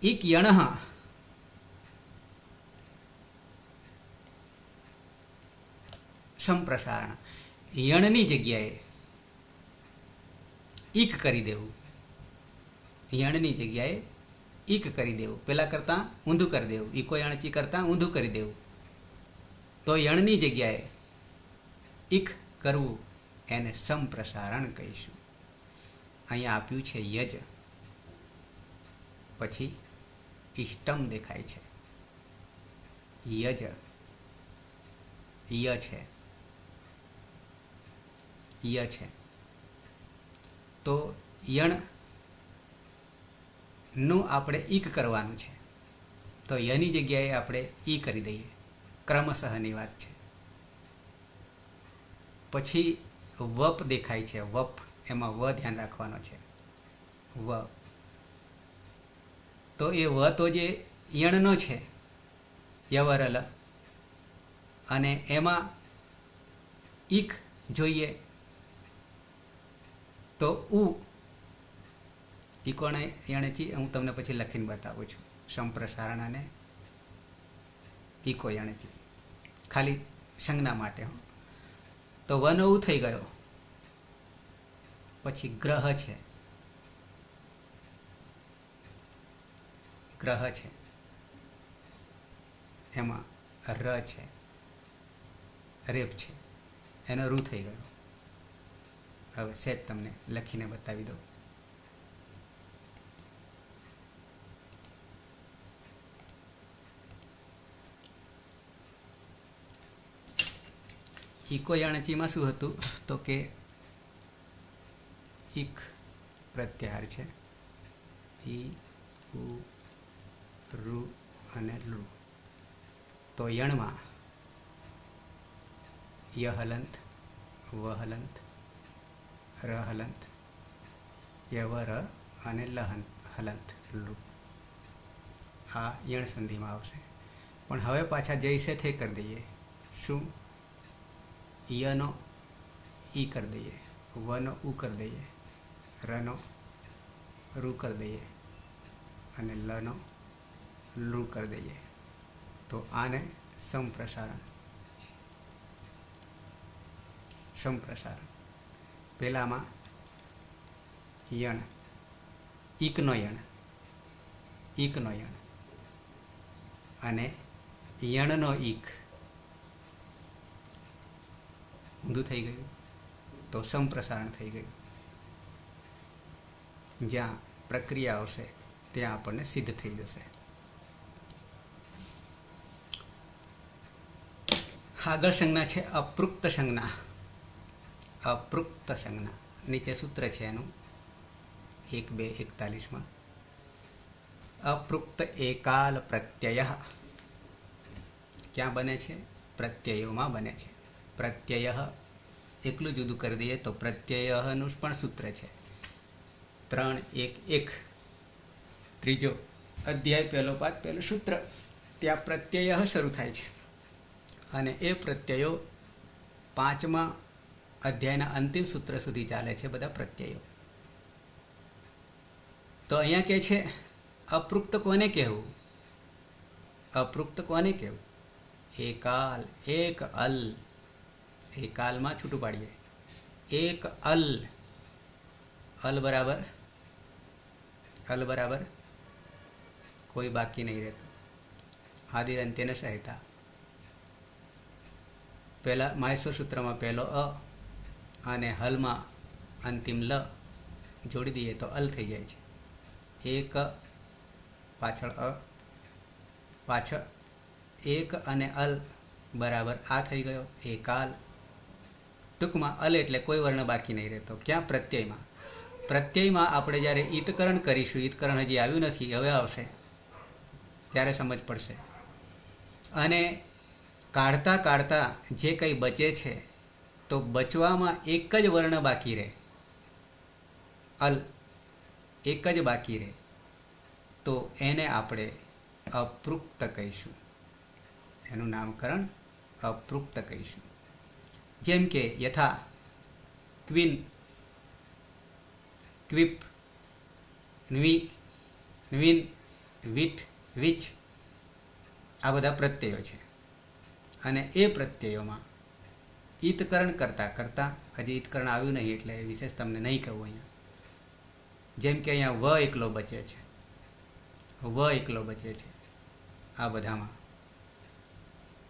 ઈક યણ સંપ્રસારણ. યણની જગ્યાએ ઈક કરી દેવું. યણની જગ્યાએ ઈક કરી દેવું. પહેલાં કરતાં ઊંધું કરી દેવું. ઈકો યણચી કરતાં ઊંધું કરી દેવું. તો યણની જગ્યાએ ઈક કરવું એને સંપ્રસારણ કહીશું. અહીંયા આપ્યું છે યજ, પછી ઇષ્ટમ દેખાય છે. યજ, ય છે, ય છે. તો યણનું આપણે ઈક કરવાનું છે. તો યની જગ્યાએ આપણે ઈ કરી દઈએ. ક્રમશઃની વાત છે. પછી વપ દેખાય છે. વપ, એમાં વ ધ્યાન રાખવાનો છે. વ. તો એ વ તો જે યણનો છે, યવરલ, અને એમાં ઈક જોઈએ તો ઉ. ઈકોને યણચી હું તમને પછી લખીને બતાવું છું. સંપ્રસારણ અને ઈકો યણચી ખાલી સંજ્ઞા માટે. તો વનો ઉ થઈ ગયો. પછી ગ્રહ છે. ગ્રહ છે, એમાં ર છે, રેપ છે, એનો રૂ થઈ ગયો. હવે સેજ તમને લખીને બતાવી દઉં. ઈકો યણચીમાં શું હતું? તો કે ઈક પ્રત્યાહાર છે. ઈ, ઉ, રૂ અને લુ. તો યણમાં ય હલંત, વ હલંત, ર હલંત, યવ ર અને લ હલંત, લુ. આ યણ સંધિમાં આવશે. પણ હવે પાછા જૈસે થઈ કરી દઈએ. શું? યનો ઈ કરી દઈએ, વનો ઉ કરી દઈએ, રનો રૂ કરી દઈએ અને લનો લૂ કરી દઈએ. તો આને સંપ્રસારણ. સંપ્રસારણ પહેલામાં યણ, ઈકનો યણ, ઈકનો યણ અને યણનો ઈક ઊંધું થઈ ગયું તો સંપ્રસારણ થઈ ગયું. જ્યાં પ્રક્રિયા આવશે ત્યાં આપણને સિદ્ધ થઈ જશે. આગળ સંજ્ઞા છે અપૃક્ત સંજ્ઞા. અપૃક્ત સંજ્ઞા નીચે સૂત્ર છે એનું 1-2-41. અપૃક્ત એકાલ પ્રત્યય ક્યાં બને છે? પ્રત્યયોમાં બને છે. પ્રત્યય એકલું જુદું કરી દઈએ તો પ્રત્યયનું પણ સૂત્ર છે 3-1-1. ત્રીજો અધ્યાય પહેલો પાઠ પહેલું સૂત્ર. ત્યાં પ્રત્યય શરૂ થાય છે અને એ પ્રત્યયો 5મા અધ્યાયના અંતિમ સૂત્ર સુધી ચાલે છે બધા પ્રત્યયો. તો અહીંયા કહે છે અપૃક્ત કોને કહેવું? અપૃક્ત કોને કહેવું? એકાલ, એક અલ. એકાલમાં છૂટું પાડીએ. એક અલ. અલ બરાબર કોઈ બાકી નહીં રહેતું. આદિરંત્યને સહિતા. પહેલા માહેશ્વર સૂત્રમાં પહેલો અ અને હલમાં અંતિમ લ જોડી દઈએ તો અલ થઈ જાય છે. એક પાછળ અ, પાછળ એક અને અલ બરાબર આ થઈ ગયો એકાલ. ટૂંકમાં અલ એટલે કોઈ વર્ણ બાકી નહીં રહેતો. ક્યાં? પ્રત્યયમાં. પ્રત્યયમાં આપણે જ્યારે ઈતકરણ કરીશું, ઈતકરણ હજી આવ્યું નથી, હવે આવશે ત્યારે સમજ પડશે. અને કાઢતા કાઢતા જે કંઈ બચે છે તો બચવામાં એક જ વર્ણ બાકી રહે, અલ એક જ બાકી રહે, તો એને આપણે અપૃક્ત કહીશું. એનું નામકરણ અપૃક્ત કહીશું. જેમ કે યથા ક્વિન, ક્વિપ, ન્વી, ન્વિન, વિટ, વિચ આ બધા પ્રત્યયો છે. અને એ પ્રત્યયોમાં ઈતકરણ કરતાં કરતાં, હજી ઈતકરણ આવ્યું નહીં એટલે વિશેષ તમને નહીં કહું અહીંયા. જેમ કે અહીંયા વ એકલો બચે છે, વ એકલો બચે છે. આ બધામાં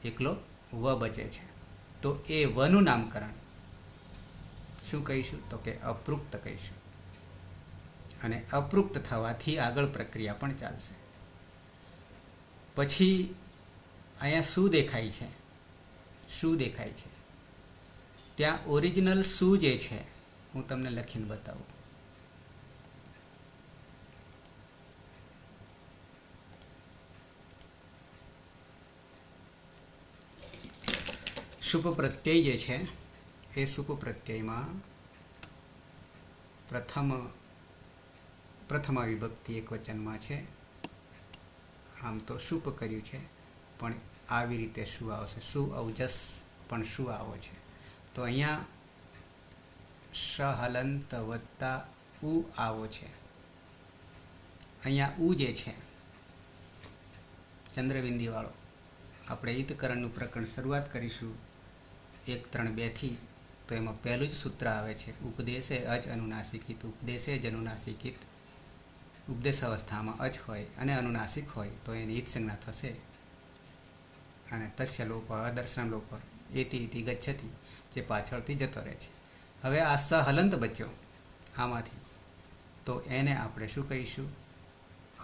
એકલો વ બચે છે. તો એ વનું નામકરણ શું કહીશું? તો કે અપૃક્ત કહીશું. અને અપૃક્ત થવાથી આગળ પ્રક્રિયા પણ ચાલશે. પછી અહીંયા શું દેખાય છે? શું દેખાય છે? ત્યાં ઓરિજિનલ શું જે છે હું તમને લખીને બતાવું. શુભ પ્રત્યય જે છે એ શુભ પ્રત્યયમાં પ્રથમ વિભક્તિ એક વચનમાં છે. આમ તો શુભ કર્યું છે પણ આવી રીતે શું આવશે? શું અવજસ પણ શું આવો છે? તો અહીંયા સહલંત વત્તા ઉ આવો છે. અહીંયા ઉ જે છે ચંદ્રબિંદીવાળો. આપણે ઈતકરણનું પ્રકરણ શરૂઆત કરીશું 1-3-2થી. તો એમાં પહેલું જ સૂત્ર આવે છે ઉપદેશે અજ અનુનાસિકિત. ઉપદેશે જ અનુનાસિકિત. ઉપદેશ અવસ્થામાં અજ હોય અને અનુનાસિક હોય તો એની ઈત સંજ્ઞા થશે. અને તસ્ય લોપ અદર્શન લોપ એતિ ઇતિ ગચ્છતિ જે પાછળથી જતો રહે છે. હવે આ સહલંત બચ્યો આમાંથી, તો એને આપણે શું કહીશું?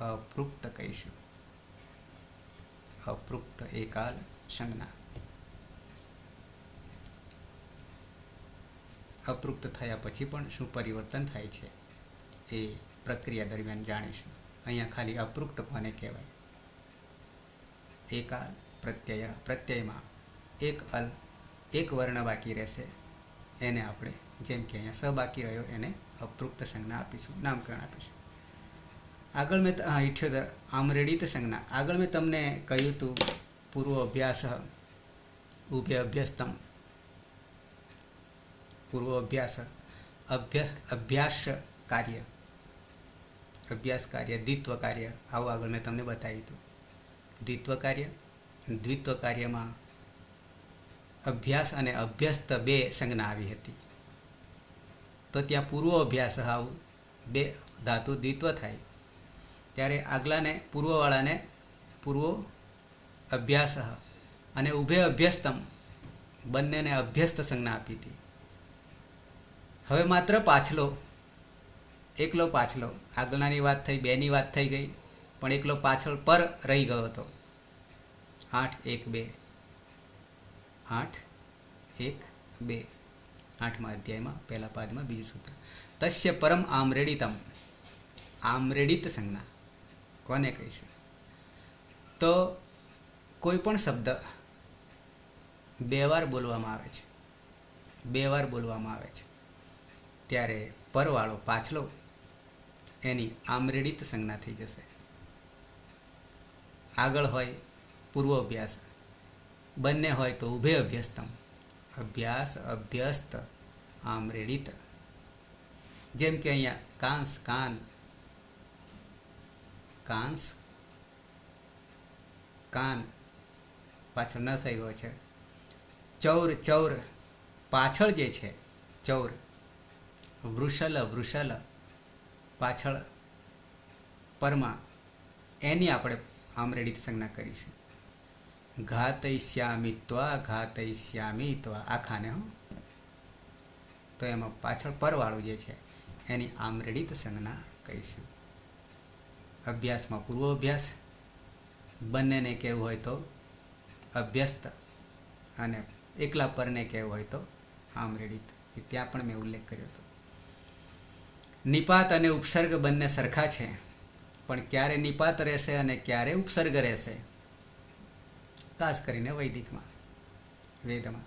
અપૃક્ત કહીશું. અપૃક્ત એકાલ સંજ્ઞા. અપૃક્ત થયા પછી પણ શું પરિવર્તન થાય છે એ પ્રક્રિયા દરમિયાન જાણીશું. અહીંયા ખાલી અપૃક્ત કોને કહેવાય? એકાલ પ્રત્યય. પ્રત્યયમાં એક અલ, એક વર્ણ બાકી રહેશે, એને આપણે જેમ કે અહીંયા સ બાકી રહ્યો એને અપૃક્ત સંજ્ઞા આપીશું, નામકરણ આપીશું. આગળ મેં 78 આમરેડિત સંજ્ઞા. આગળ મેં તમને કહ્યું હતું પૂર્વ અભ્યાસ ઉભે અભ્યસ્તમ, પૂર્વ અભ્યાસ અભ્યાસ કાર્ય, અભ્યાસ કાર્ય, દ્વિત્વ કાર્ય, આવું આગળ મેં તમને બતાવ્યું હતું. દ્વિત્વ કાર્યમાં અભ્યાસ અને અભ્યસ્ત બે સંજ્ઞા આવી હતી. તો ત્યાં પૂર્વ અભ્યાસ આવું બે ધાતુ દ્વિત્વ થાય ત્યારે આગલાને પૂર્વવાળાને પૂર્વ અભ્યાસ અને ઉભે અભ્યસ્તમ બંનેને અભ્યસ્ત સંજ્ઞા આપી હતી. હવે માત્ર પાછલો, એકલો પાછલો, આગળનાની વાત થઈ, બેની વાત થઈ ગઈ, પણ એકલો પાછળ પર રહી ગયો હતો. 8:1:2 8:1:2 8મા અધ્યાયમાં પહેલા પાદમાં બીજું સૂત્ર. તસ્ય પરમ આમ્રેડિતમ, આમ્રેડિત સંજ્ઞા કોને કહીશું? તો કોઈ પણ શબ્દ બે વાર બોલવામાં આવે છે, બે વાર બોલવામાં આવે છે ત્યારે પરવાળો પાછલો એની આમ્રેડિત સંજ્ઞા થઈ જશે. આગળ હોય પૂર્વ અભ્યાસ, બંને હોય તો ઉભે અભ્યસ્તમ, અભ્યાસ અભ્યસ્ત આમ્રેડિત. જેમ કે અહીંયા કાંસ કાન, કાંસ કાન પાછળ ન થઈ ગયો છે. ચૌર ચૌર પાછળ જે છે ચૌર. વૃષલ વૃષલ પાછળ પરમાં એની આપણે આમ્રેડિત સંજ્ઞા કરીશું. ઘાતયિષ્યામિત્વા ઘાતયિષ્યામિત્વા આખાને હો, તો એમાં પાછળ પરવાળું જે છે એની આમ્રેડિત સંજ્ઞા કહીશું. અભ્યાસમાં પૂર્વ અભ્યાસ, બંનેને કહેવું હોય તો અભ્યસ્ત અને એકલા પરને કહેવું હોય તો આમ્રેડિત. એ ત્યાં પણ મેં ઉલ્લેખ કર્યો હતો. નિપાત અને ઉપસર્ગ બંને સરખા છે, પણ ક્યારે નિપાત રહેશે અને ક્યારે ઉપસર્ગ રહેશે, ખાસ કરીને વૈદિકમાં, વેદમાં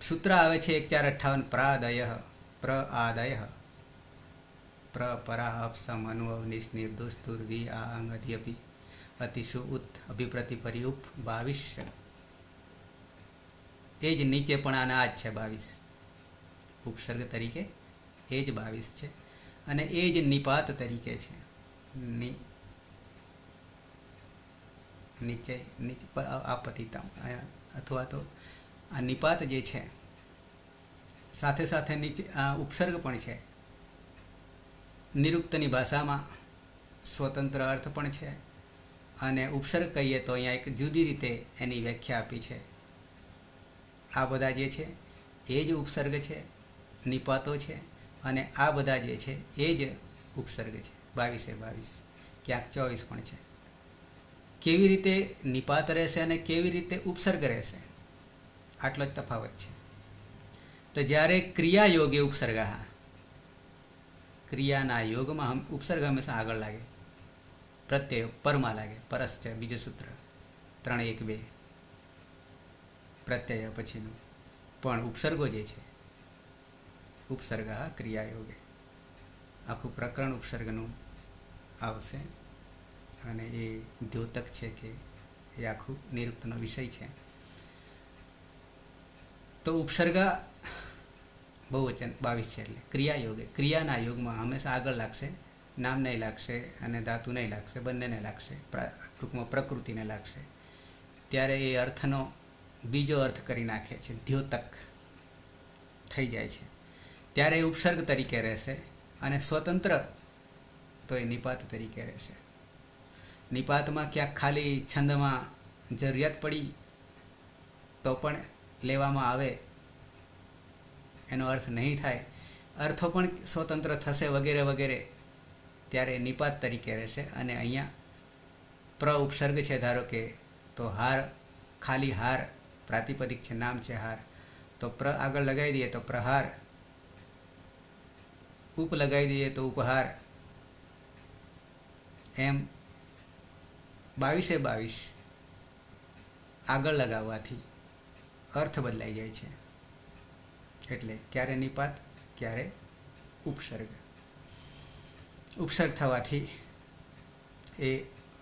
સૂત્ર આવે છે 1458 પ્રાદય પ્રઆદય પ્ર પરા અપસમ અનુભવ નિશ નિર્દોષ દુર્વી આ અંગ અધિ અતિશુ ઉત અભિપ્રતિ પરિઉપ 22. એ જ નીચે પણ આના આ જ છે 22 ઉપસર્ગ તરીકે, એ જ 22 છે અને એ જ નિપાત તરીકે છે. નીચે નીચે આપતિતમ અથવા તો આ નિપાત જે છે સાથે સાથે નીચે આ ઉપસર્ગ પણ છે. નિરુક્તની ભાષામાં સ્વતંત્ર અર્થ પણ છે અને ઉપસર્ગ કહીએ તો અહીંયા એક જુદી રીતે એની વ્યાખ્યા આપી છે. આ બધા જે છે એ જ ઉપસર્ગ છે, નિપાતો છે, અને આ બધા જે છે એ જ ઉપસર્ગ છે. 22 ક્યાંક 24 પણ છે. કેવી રીતે નિપાત રહેશે અને કેવી રીતે ઉપસર્ગ રહેશે, આટલો જ તફાવત છે. તો જ્યારે ક્રિયા યોગે ઉપસર્ગ, ક્રિયાના યોગમાં ઉપસર્ગ હંમેશા આગળ લાગે, પ્રત્યય પરમાં લાગે. પરસ છે બીજું સૂત્ર 3:1:2 પ્રત્યય પછીનું. પણ ઉપસર્ગો જે છે ઉપસર્ગ ક્રિયા યોગે, આખું પ્રકરણ ઉપસર્ગનું આવશે અને એ દ્યોતક છે કે એ આખું નિરુક્તનો વિષય છે. તો ઉપસર્ગ બહુવચન 22 છે એટલે ક્રિયા યોગે, ક્રિયાના યોગમાં હંમેશા આગળ લાગશે, નામ નહીં લાગશે અને ધાતુ નહીં લાગશે, બંનેને લાગશે, ટૂંકમાં પ્રકૃતિને લાગશે. ત્યારે એ અર્થનો બીજો અર્થ કરી નાખે છે, દ્યોતક થઈ જાય છે. ત્યારે એ ઉપસર્ગ તરીકે રહેશે અને સ્વતંત્ર તો એ નિપાત તરીકે રહેશે. નિપાતમાં ક્યાંક ખાલી છંદમાં જરૂરિયાત પડી તો પણ લેવામાં આવે, એનો અર્થ નહીં થાય, અર્થો પણ સ્વતંત્ર થશે વગેરે વગેરે, ત્યારે નિપાત તરીકે રહેશે. અને અહીંયા પ્ર ઉપસર્ગ છે ધારો કે, તો હાર, ખાલી હાર પ્રાતિપદિક છે, નામ છે હાર, તો પ્ર આગળ લગાવી દઈએ તો પ્રહાર, ઉપ લગાવી દઈએ તો ઉપહાર. એમ 22 આગળ લગાવવાથી અર્થ બદલાઈ જાય છે. એટલે ક્યારે નિપાત ક્યારે ઉપસર્ગ. ઉપસર્ગ થવાથી એ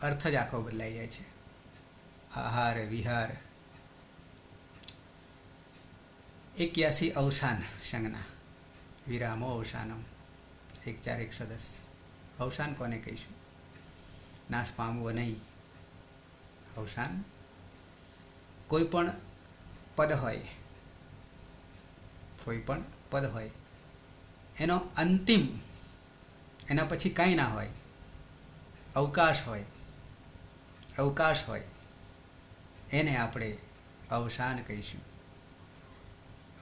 અર્થ જ આખો બદલાઈ જાય છે. આહાર વિહાર 81 અવસાન સંજ્ઞા વિરામો અવસાનમ 1:4 અવસાન કોને કહીશું? નાશ પામવો નહીં. અવસાન કોઈ પણ પદ હોય એનો અંતિમ, એના પછી કાંઈ ના હોય, અવકાશ હોય એને આપણે અવસાન કહીશું.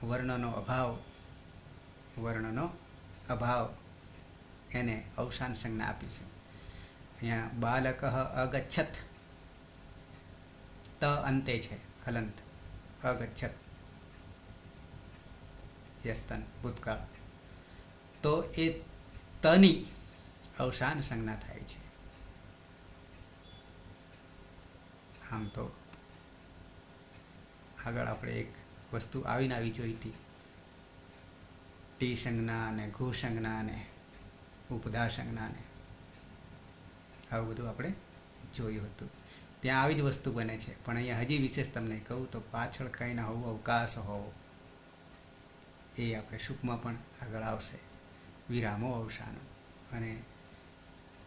વર્ણનો અભાવ એને અવસાન સંજ્ઞા આપીશું. અહીંયા બાલક અગચ્છત, ત અંતે છે હલંત, અગચ્છત યસ્તન ભૂતકાળ, તો એ તની અવસાન સંજ્ઞા થાય છે. આમ તો આગળ આપણે એક વસ્તુ આવી જોઈ હતી, ટી સંજ્ઞા અને ઘુ સંજ્ઞા અને ઉપધા સંજ્ઞા ને આવું બધું આપણે જોયું હતું. ત્યાં આવી જ વસ્તુ બને છે, પણ અહીંયા હજી વિશેષ તમને કહું તો પાછળ કંઈ ના હોવું, અવકાશ હોવો, એ આપણે સૂક્ષ્મમાં પણ આગળ આવશે. વિરામો અવસાનો, અને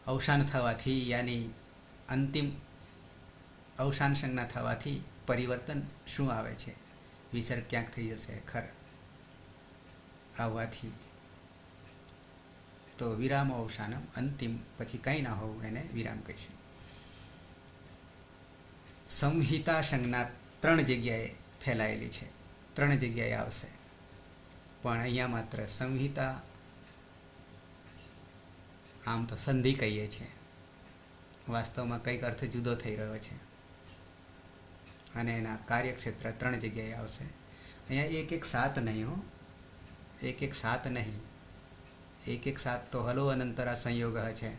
અવસાન થવાથી યાની અંતિમ અવસાન સંજ્ઞા થવાથી પરિવર્તન શું આવે છે? વિસર્ગ ક્યાંક થઈ જશે ખર આવવાથી. તો વિરામ અવસાનમ, અંતિમ પછી કંઈ ના હોવું એને વિરામ કહીશું. સંહિતા સંજ્ઞા 3 જગ્યાએ ફેલાયેલી છે, 3 જગ્યાએ આવશે, પણ અહીંયા માત્ર સંહિતા. આમ તો સંધિ કહીએ છીએ, વાસ્તવમાં કંઈક અર્થ જુદો થઈ રહ્યો છે, અને એના કાર્યક્ષેત્ર 3 જગ્યાએ આવશે. અહીંયા 1:1:7 નહીં હો, 1:1:7 નહીં. 1:1:7 તો હલો અનંતરા સંયોગ છે.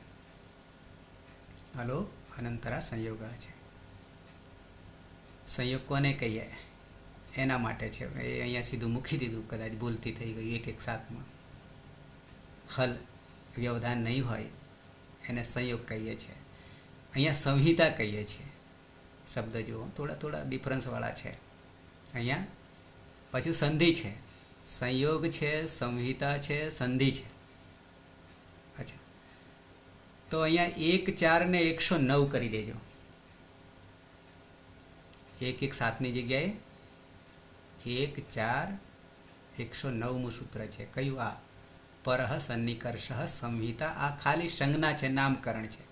હલો અનંતરા સંયોગ છે. સંયોગ કોને કહીએ એના માટે છે. એ અહીંયા સીધું મૂકી દીધું, કદાચ ભૂલથી થઈ ગયું. 1:1:7 હલ વ્યવધાન નહીં હોય એને સંયોગ કહીએ છીએ. અહીંયા સંહિતા કહીએ છીએ. શબ્દ જુઓ, થોડા ડિફરન્સવાળા છે. અહીંયા પાછું સંધિ છે, સંયોગ છે, સંહિતા છે, સંધિ છે. અચ્છા, તો અહીંયા 1:4 ને 109 કરી દેજો. 1:1:7 જગ્યાએ 1:4:109 સૂત્ર છે. કયું? આ પરહ સન્નિકર્ષ સંહિતા. આ ખાલી સંજ્ઞા છે, નામકરણ છે.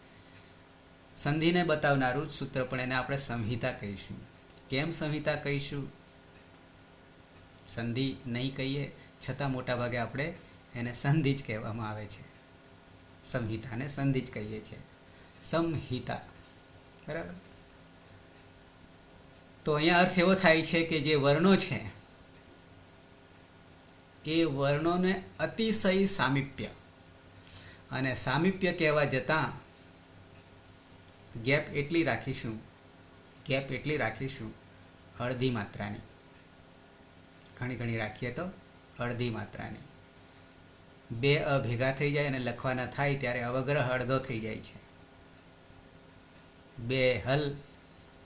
સંધિને બતાવનારું સૂત્ર, પણ એને આપણે સંહિતા કહીશું. કેમ સંહિતા કહીશું? સંધિ નહીં કહીએ છતાં મોટા ભાગે આપણે એને સંધિ જ કહેવામાં આવે છે. સંહિતાને સંધિ જ કહીએ છીએ, સંહિતા. બરાબર. તો અહીંયા અર્થ એવો થાય છે કે જે વર્ણો છે એ વર્ણોને અતિશય સામીપ્ય, અને સામીપ્ય કહેવા જતાં ગેપ એટલી રાખીશું અડધી માત્રાની. ઘણી રાખીએ તો અડધી માત્રાની. 2 અ ભેગા થઈ જાય અને લખવાના થાય ત્યારે અવગ્રહ અડધો થઈ જાય છે. 2 હલ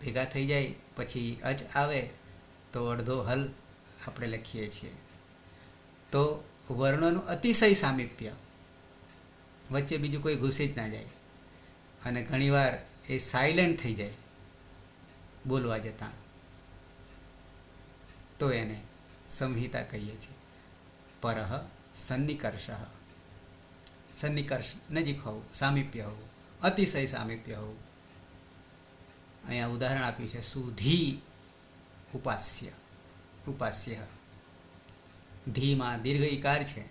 ભેગા થઈ જાય પછી અચ આવે તો અડધો હલ આપણે લખીએ છીએ. તો વર્ણોનું અતિશય સામીપ્ય, વચ્ચે બીજું કોઈ ઘૂસી જ ના જાય, અને ઘણીવાર એ સાયલેન્ટ થઈ જાય બોલવા જતાં, તો એને સંહિતા કહીએ છીએ. પરહ સન્નિકર્ષ, સન્નિકર્ષ નજીક હોવું, સામીપ્ય હોવું, અતિશય સામીપ્ય હોવું. અહીંયા ઉદાહરણ આપ્યું છે સુધી ઉપાસ્ય. ધીમાં દીર્ઘ ઈકાર છે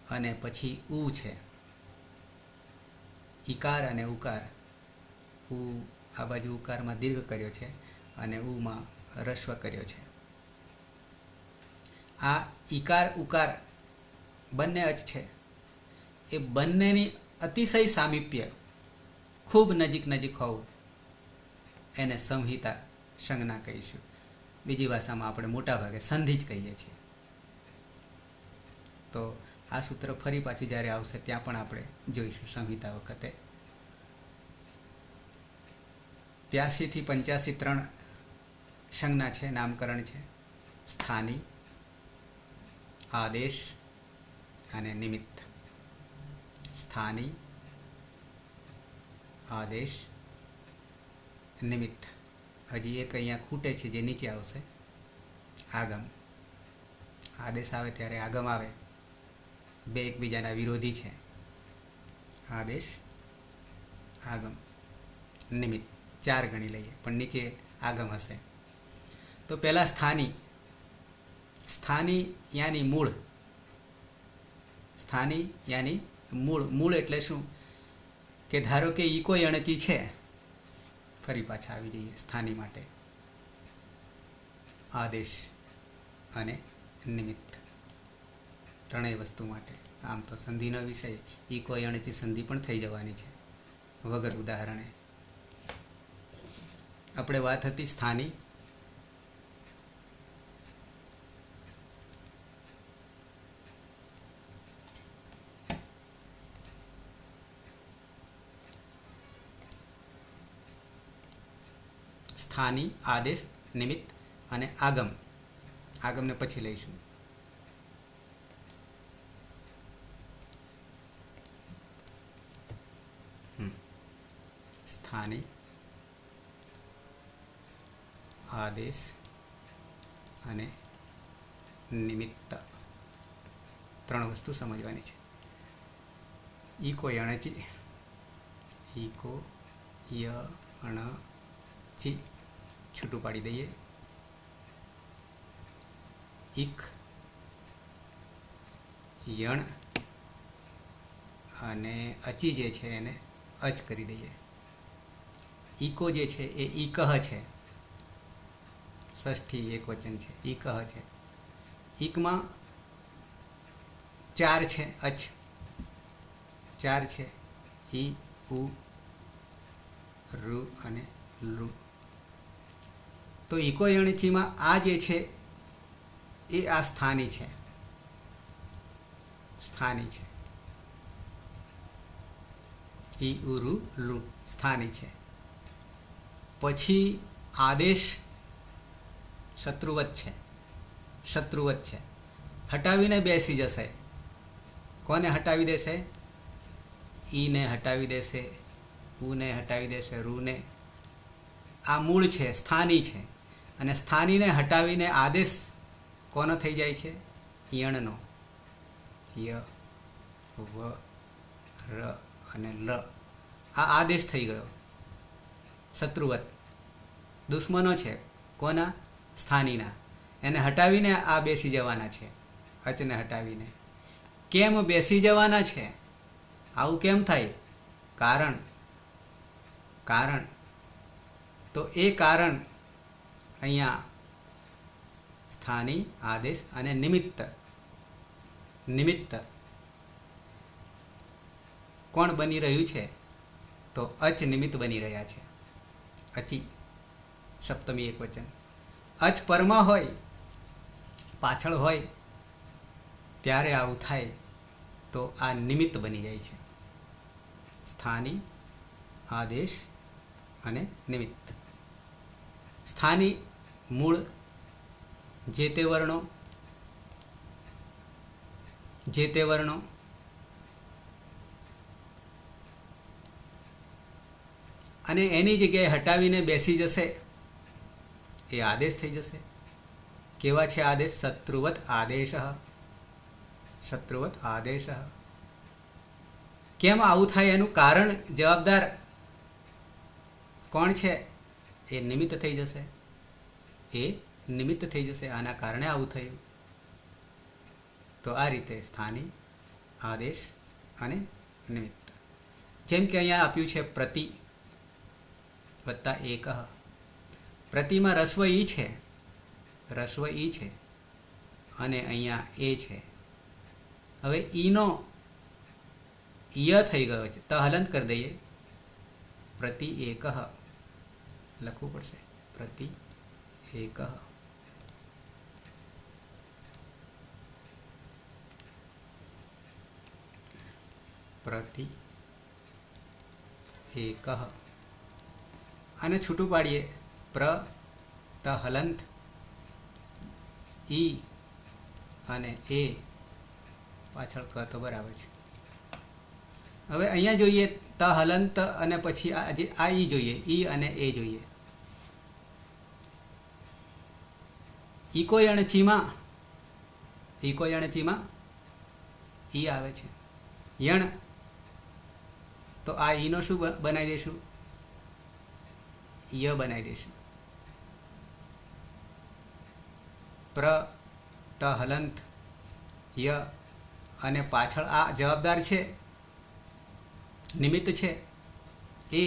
અને પછી ઉ છે. ઈકાર અને ઉકાર. ઉ આ બાજુ ઉકારમાં દીર્ઘ કર્યો છે અને ઉમાં રસ્વ કર્યો છે. આ ઈકાર ઉકાર બંને અચ છે. એ બંનેની અતિશય સામીપ્ય, ખૂબ નજીક હોવું, એને સંહિતા સંજ્ઞા કહીશું. બીજી ભાષામાં આપણે મોટાભાગે સંધિ જ કહીએ છીએ. તો આ સૂત્ર ફરી પાછું જ્યારે આવશે ત્યાં પણ આપણે જોઈશું સંહિતા વખતે. 83 થી 85 3 સંજ્ઞા છે, નામકરણ છે. સ્થાની, આદેશ અને નિમિત્ત. સ્થાની, આદેશ, નિમિત્ત. હજી એક અહીંયા ખૂટે છે જે નીચે આવશે, આગમ. આદેશ આવે ત્યારે આગમ આવે, બે એકબીજાના વિરોધી છે. આદેશ, આગમ, નિમિત્ત. 4 ગણી લઈએ, પણ નીચે આગમ હશે. તો પહેલા સ્થાની. સ્થાની યાની મૂળ. સ્થાની યાની મૂળ. મૂળ એટલે શું? કે ધારો કે ઈ કોઈ અણચી છે. ફરી પાછા આવી જઈએ સ્થાની માટે. આદેશ અને નિમિત્ત, ત્રણેય વસ્તુ માટે. આમ તો સંધિનો વિષય, ઈ કોઈ અણચી સંધિ પણ થઈ જવાની છે વગર ઉદાહરણે. આપણે વાત હતી સ્થાની. સ્થાની, આદેશ, નિમિત્ત અને આગમ. આગમને પછી લઈશું. સ્થાની, આદેશ અને નિમિત્ત, 3 વસ્તુ સમજવાની છે. ઈ કોઈ અણચી. ઈકો ય અણચી છૂટું પાડી દઈએ. ઈક, યણ અને અચી જે છે એને અચ કરી દઈએ. ઈકો જે છે એ ઈકહ છે, ષષ્ઠી એક વચન છે. ઈકહ છે. ઈકમાં 4 છે, અચ 4 છે. ઈ, ઉ, રૂ અને લુ. તો ઈકો અણચીમાં આ જે છે એ આ સ્થાની છે. સ્થાની છે. ઈ, ઉ, રૂ, લુ સ્થાની છે. પછી આદેશ શત્રુવત છે. શત્રુવત છે. હટાવીને બેસી જશે. કોને હટાવી દેશે? ઈને હટાવી દેશે, ઉને હટાવી દેશે, રૂને. આ મૂળ છે, સ્થાની છે. અને સ્થાનીને હટાવીને આદેશ કોનો થઈ જાય છે? યણનો. ય, વ, ર અને લ. આ આદેશ થઈ ગયો. શત્રુવત દુશ્મનો છે. કોના? સ્થાનીના. એને હટાવીને આ બેસી જવાના છે. અચને હટાવીને. કેમ બેસી જવાના છે? આવું કેમ થાય? કારણ. કારણ. તો એ કારણ અહીંયા સ્થાની, આદેશ અને નિમિત્ત. નિમિત્ત કોણ બની રહ્યું છે? તો અચ નિમિત્ત બની રહ્યા છે. અચી સપ્તમી એક વચન. અચ પરમાં હોય, પાછળ હોય, ત્યારે આવું થાય તો આ નિમિત્ત બની જાય છે. સ્થાની, આદેશ અને નિમિત્ત. સ્થાની મૂળ, જે તે વર્ણો. જે તે વર્ણો. અને એની જગ્યાએ હટાવીને બેસી જશે એ આદેશ થઈ જશે. કેવા છે આદેશ? શત્રુવત આદેશ. શત્રુવત આદેશ. કેમ આવું થાય એનું કારણ, જવાબદાર કોણ છે? એ નિમિત્ત થઈ જશે. એ નિમિત્ત થઈ જશે. આના કારણે આવું થયું. તો આ રીતે સ્થાની, આદેશ અને નિમિત્ત. જેમ કે અહીંયા આપ્યું છે પ્રતિ વત્તા એકહ. પ્રતિમાં રસ્વ ઈ છે. રસ્વ ઈ છે અને અહીંયા એ છે. હવે ઈનો ય થઈ ગયો છે. ત હલંત કરી દઈએ. પ્રતિ એકહ લખવું પડશે. પ્રતિ એકહ. પ્રતિ એકહ. આને છૂટું પાડીએ. પ્ર ત હલંત ઈ અને એ પાછળ ક તો બરાબર છે. હવે અહીંયા જોઈએ ત હલંત અને પછી આ ઈ જોઈએ, ઈ અને એ જોઈએ. ઈકો યણ ચીમાં ઈ આવે છે. યણ તો આ ઈનો શું બનાવી દઈશું? ય બનાવી દઈશું. પ્ર ત હલંત ય અને પાછળ આ જવાબદાર છે, નિમિત્ત છે એ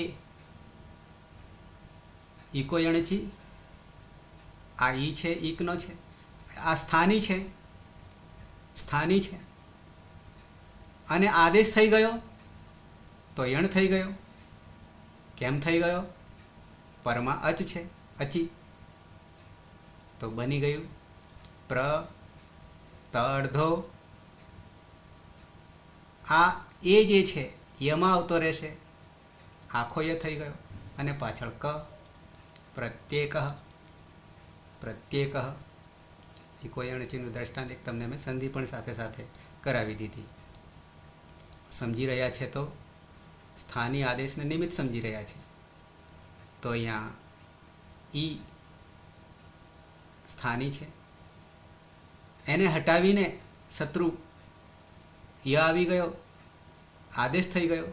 ઈકો યણચી. આ ઈ છે, ઈકનો છે. આ સ્થાની છે અને આદેશ થઈ ગયો તો યણ થઈ ગયો. કેમ થઈ ગયો? પરમાં અચ છે, અચી, તો બની ગયું પ્ર ત અડધો. આ એ જે છે યમાં આવતો રહેશે, આખો ય થઈ ગયો અને પાછળ ક. પ્રત્યેક ઈકો યણચીનું દ્રષ્ટાંત એક તમને મેં સંધિ પણ સાથે સાથે કરાવી દીધી. સમજી રહ્યા છે તો સ્થાની આદેશને નિમિત્ત સમજી રહ્યા છે તો અહીંયા ઈ સ્થાની છે, એને હટાવીને શત્રુ ય આવી ગયો, આદેશ થઈ ગયો,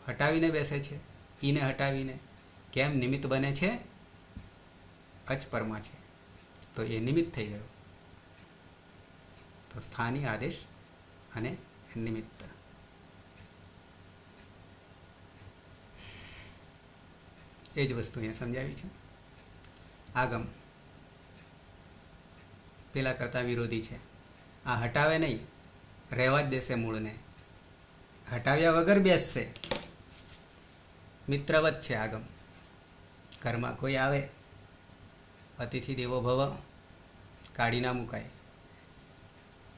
હટાવીને બેસે છે. ઈને હટાવીને કેમ નિમિત્ત બને છે? અચ પરમાં છે તો એ નિમિત્ત થઈ ગયો. તો સ્થાની આદેશ અને નિમિત્ત. એ જ વસ્તુ અહીંયા સમજાવી છે. આગમ પેલા કરતાં વિરોધી છે. આ હટાવે નહીં, રહેવા જ દેશે મૂળને, હટાવ્યા વગર બેસશે. મિત્રવત છે આગમ. ઘરમાં કોઈ આવે, અતિથિ દેવો ભવ, કાઢી ના મુકાય.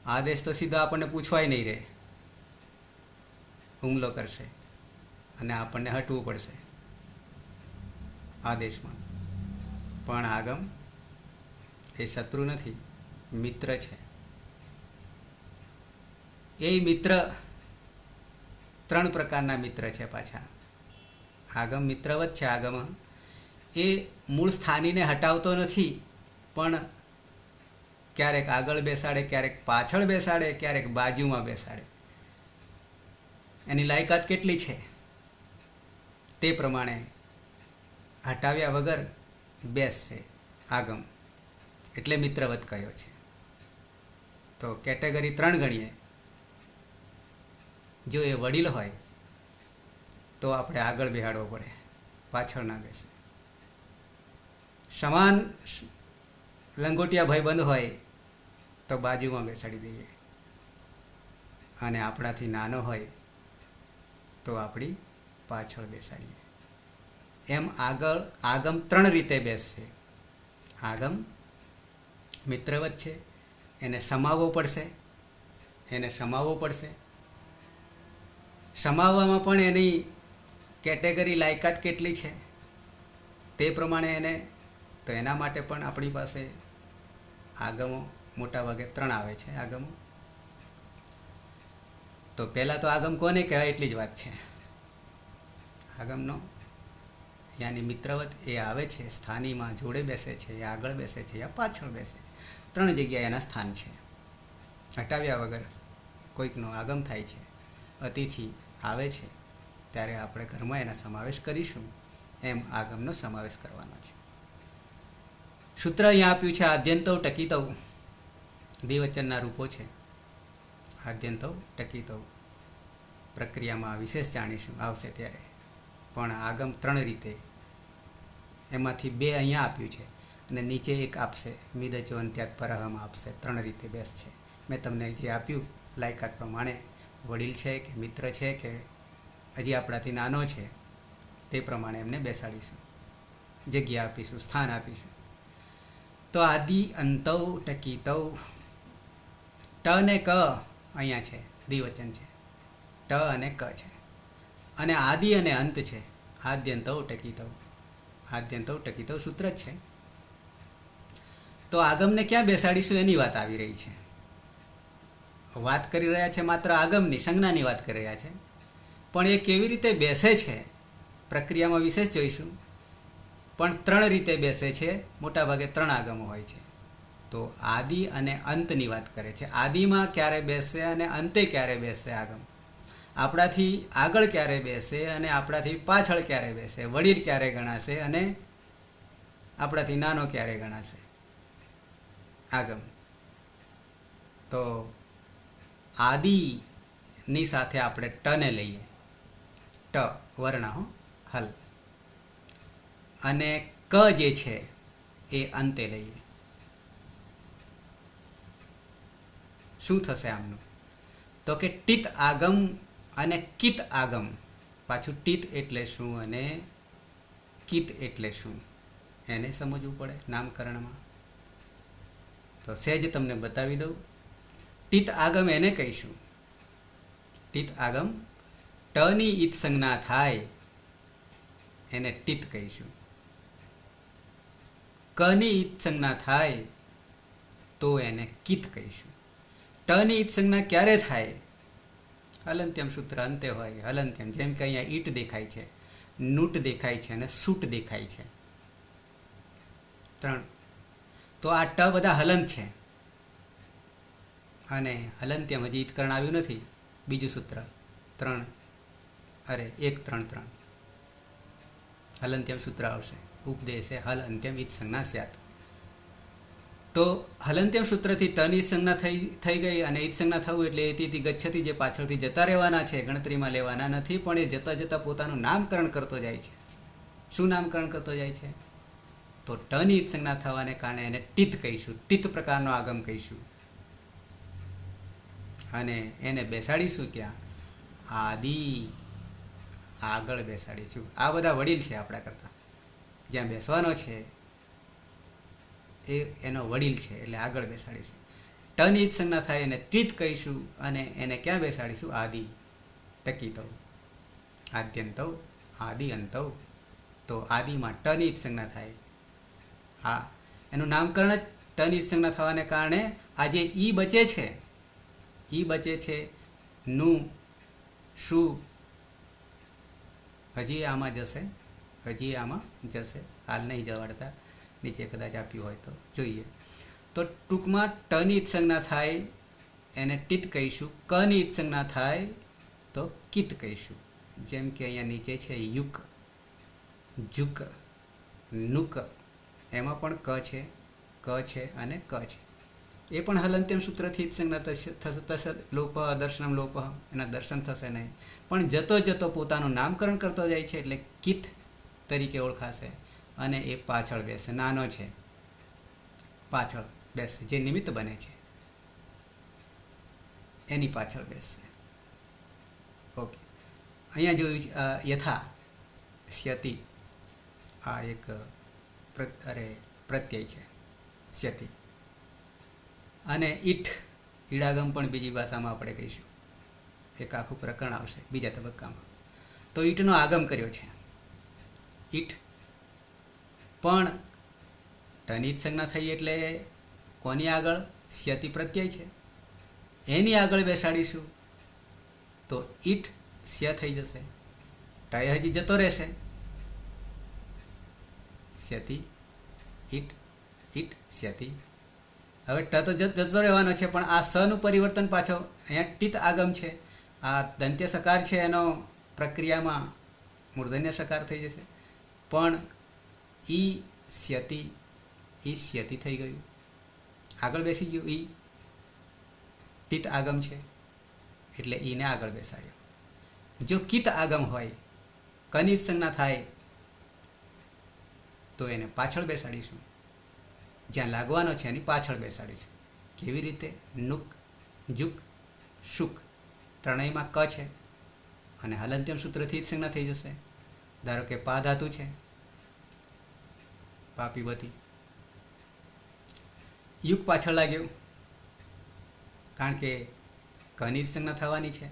આદેશ તો સીધો આપણને પૂછવાય નહીં રહે, હુમલો કરશે અને આપણને હટવું પડશે આદેશમાં. પણ આગમ એ શત્રુ નથી, મિત્ર છે. એ મિત્ર 3 પ્રકારના મિત્ર છે પાછા. આગમ મિત્રવત છે. આગમ એ મૂળ સ્થાનીને હટાવતો નથી, પણ ક્યારેક આગળ બેસાડે, ક્યારેક પાછળ બેસાડે, ક્યારેક બાજુમાં બેસાડે. એની લાયકાત કેટલી છે તે પ્રમાણે હટાવ્યા વગર બેસશે આગમ, એટલે મિત્રવત કયો છે. તો કેટેગરી 3 ગણીએ. જો એ વડીલ હોય તો આપણે આગળ બેહાડવો પડે, પાછળ ના બેસે. સમાન લંગોટિયા ભાઈબંધ હોય તો બાજુમાં બેસાડી દઈએ, અને આપણાથી નાનો હોય તો આપણી પાછળ બેસાડીએ. એમ આગળ આગમ 3 રીતે બેસશે. આગમ મિત્રવત છે, એને સમાવવો પડશે. સમાવવામાં પણ એની કેટેગરી લાયકાત કેટલી છે તે પ્રમાણે એને, તો એના માટે પણ આપણી પાસે આગમો મોટા ભાગે 3 આવે છે આગમો. તો પહેલાં તો આગમ કોને કહેવાય એટલી જ વાત છે. આગમનો યાની મિત્રવત એ આવે છે, સ્થાનીમાં જોડે બેસે છે, યા આગળ બેસે છે, યા પાછળ બેસે છે. 3 જગ્યાએ એના સ્થાન છે. હટાવ્યા વગર કોઈકનો આગમ થાય છે, અતિથિ આવે છે ત્યારે આપણે ઘરમાં એના સમાવેશ કરીશું, એમ આગમનો સમાવેશ કરવાનો છે. સૂત્ર અહીંયા આપ્યું છે આદ્યંતૌ ટકિતૌ. દ્વિવચનના રૂપો છે. આદ્યંતૌ ટકિતૌ પ્રક્રિયામાં વિશેષ જાણીશું આવશે ત્યારે. પણ આગમ 3 રીતે, એમાંથી 2 અહીંયા આપ્યું છે અને નીચે એક આપશે, મિદચો અંત્યાત પરહમ આપશે. 3 રીતે બેસશે. મેં તમને જે આપ્યું લાયકાત પ્રમાણે, વડીલ છે કે મિત્ર છે કે હજી આપણાથી નાનો છે, તે પ્રમાણે એમને બેસાડીશું, જગ્યા આપીશું, સ્થાન આપીશું. તો આદિ અંતૌ ટકિતૌ. ટ ને ક અહીંયા છે, દ્વિવચન છે. ટ અને ક છે. અને આદિ અને અંત છે. આદ્યંતૌ ટકિતૌ, આદ્યંતૌ ટકિતૌ સૂત્ર જ છે. તો આગમને ક્યાં બેસાડીશું એની વાત આવી રહી છે. વાત કરી રહ્યા છે માત્ર આગમની, સંજ્ઞાની વાત કરી રહ્યા છે. પણ એ કેવી રીતે બેસે છે પ્રક્રિયામાં વિશેષ જોઈશું. પણ 3 રીતે બેસે છે. મોટાભાગે 3 આગમો હોય છે. તો આદિ અને અંતની વાત કરે છે. આદિમાં ક્યારે બેસે અને અંતે ક્યારે બેસે આગમ. આપણાથી આગળ ક્યારે બેસે અને આપણાથી પાછળ ક્યારે બેસે. વડીલ ક્યારે ગણાશે અને આપણાથી નાનો ક્યારે ગણાશે આગમ. તો આદિની સાથે આપણે ટને લઈએ, ટ વર્ણ હલ, અને ક જે છે એ અંતે લઈએ. શું થશે આમનું? તો કે ટિત આગમ અને કિત આગમ. પાછું ટિત એટલે શું અને કિત એટલે શું એને સમજવું પડે નામકરણમાં. તો સહેજ તમને બતાવી દઉં. ટિત આગમ એને કહીશું. ટિત આગમ ટની ઈત સંજ્ઞા થાય એને ટિત કહીશું. કની ઈત સંજ્ઞા થાય તો એને કિત કહીશું. ટની ઈત સંજ્ઞા ક્યારે થાય? હલંત્યમ સૂત્ર અંતે હોય. હલંત્યમ, જેમ કે અહીંયા ઈટ દેખાય છે, નૂટ દેખાય છે અને સૂટ દેખાય છે. 3. તો આ ટ બધા હલંત છે અને હલંત્યમ હજી ઈતકરણ આવ્યું નથી. બીજું સૂત્ર 1 3 3 હલંત્યમ સૂત્ર આવશે. ઉપદેશે હલ અંત્યમ ઈત સંજ્ઞા સ્યાત. તો હલંત્યમ સૂત્રથી ટની સંજ્ઞા થઈ ગઈ અને ઈત સંજ્ઞા થવું એટલે એથી ગચ્છથી જે પાછળથી જતા રહેવાના છે ગણતરીમાં લેવાના નથી, પણ એ જતાં જતાં પોતાનું નામકરણ કરતો જાય છે. શું નામકરણ કરતો જાય છે? તો ટની ઈત સંજ્ઞા થવાને કારણે એને ટિત કહીશું. ટિત પ્રકારનો આગમ કહીશું અને એને બેસાડીશું ક્યાં? આદિ આગળ બેસાડીશું. આ બધા વડીલ છે આપણા કરતાં. જ્યાં બેસવાનો છે એ એનો વડીલ છે એટલે આગળ બેસાડીશું. ટની ઈત સંજ્ઞા થાય એને ટિત કહીશું અને એને ક્યાં બેસાડીશું? આદિ ટકિતૌ, આદ્યંતૌ, આદિ અંતૌ. તો આદિમાં ટની ઈત સંજ્ઞા થાય. હા, એનું નામકરણ જ ટની ઈત સંજ્ઞા થવાને કારણે આ જે ઈ બચે છે, ઈ બચે છે નું શું હજી આમાં જશે, હજી આમાં જશે. હાલ નહીં જવાડતા, નીચે કદાચ આપ્યું હોય તો જોઈએ. તો ટૂંકમાં ટની ઈત સંજ્ઞા થાય એને ટિત કહીશું. કની ઈત સંજ્ઞા થાય તો કિત કહીશું. જેમ કે અહીંયા નીચે છે યુક, જુક, નુક, એમાં પણ ક છે અને ક છે. એ પણ હલંત્યમ સૂત્રથી ઈત સંજ્ઞા થશે. લોપ દર્શનમ લોપ, એના દર્શન થશે નહીં. પણ જતો જતો પોતાનું નામકરણ કરતો જાય છે એટલે કિત તરીકે ઓળખાશે અને એ પાછળ બેસે. નાનો છે, પાછળ બેસે. જે નિમિત્ત બને છે એની પાછળ બેસશે. ઓકે, અહીંયા જોયું યથા સ્યતિ, આ એક પ્રત્યય છે સ્યતિ. અને ઈઠ, ઈડાગમ પણ બીજી ભાષામાં આપણે કહીશું. એક આખું પ્રકરણ આવશે બીજા તબક્કામાં. તો ઈટનો આગમ કર્યો છે. ઈઠ પણ ટની ઈત સંજ્ઞા થઈ એટલે કોની આગળ? સ્યતિ પ્રત્યય છે એની આગળ બેસાડીશું. તો ઈઠ સ્ય થઈ જશે. ટય હજી જતો રહેશે. સ્યતિ ઈટ, ઈટ સ્યતિ. હવે ટ તો જતો રહેવાનો છે પણ આ સનું પરિવર્તન પાછો અહીંયા ટિત આગમ છે. આ દંત્ય સકાર છે એનો પ્રક્રિયામાં મૂર્ધન્ય સકાર થઈ જશે. પણ ઈ સ્યતિ થઈ ગયું, આગળ બેસી ગયું. ઈ ટિત આગમ છે એટલે ઈને આગળ બેસાડ્યો. જો કિત આગમ હોય, કની સંજ્ઞા થાય તો એને પાછળ બેસાડીશું. જ્યાં લાગવાનો છે એની પાછળ બેસાડીશું. કેવી રીતે? નુક, જુક, શુક, ત્રણેયમાં ક છે અને હલંત્યમ સૂત્રથી ઈત સંજ્ઞા થઈ જશે. ધારો કે પા ધાતુ છે, પાપીવતી, યુગ પાછળ લાગ્યું કારણ કે કની ઈત સંજ્ઞા થવાની છે.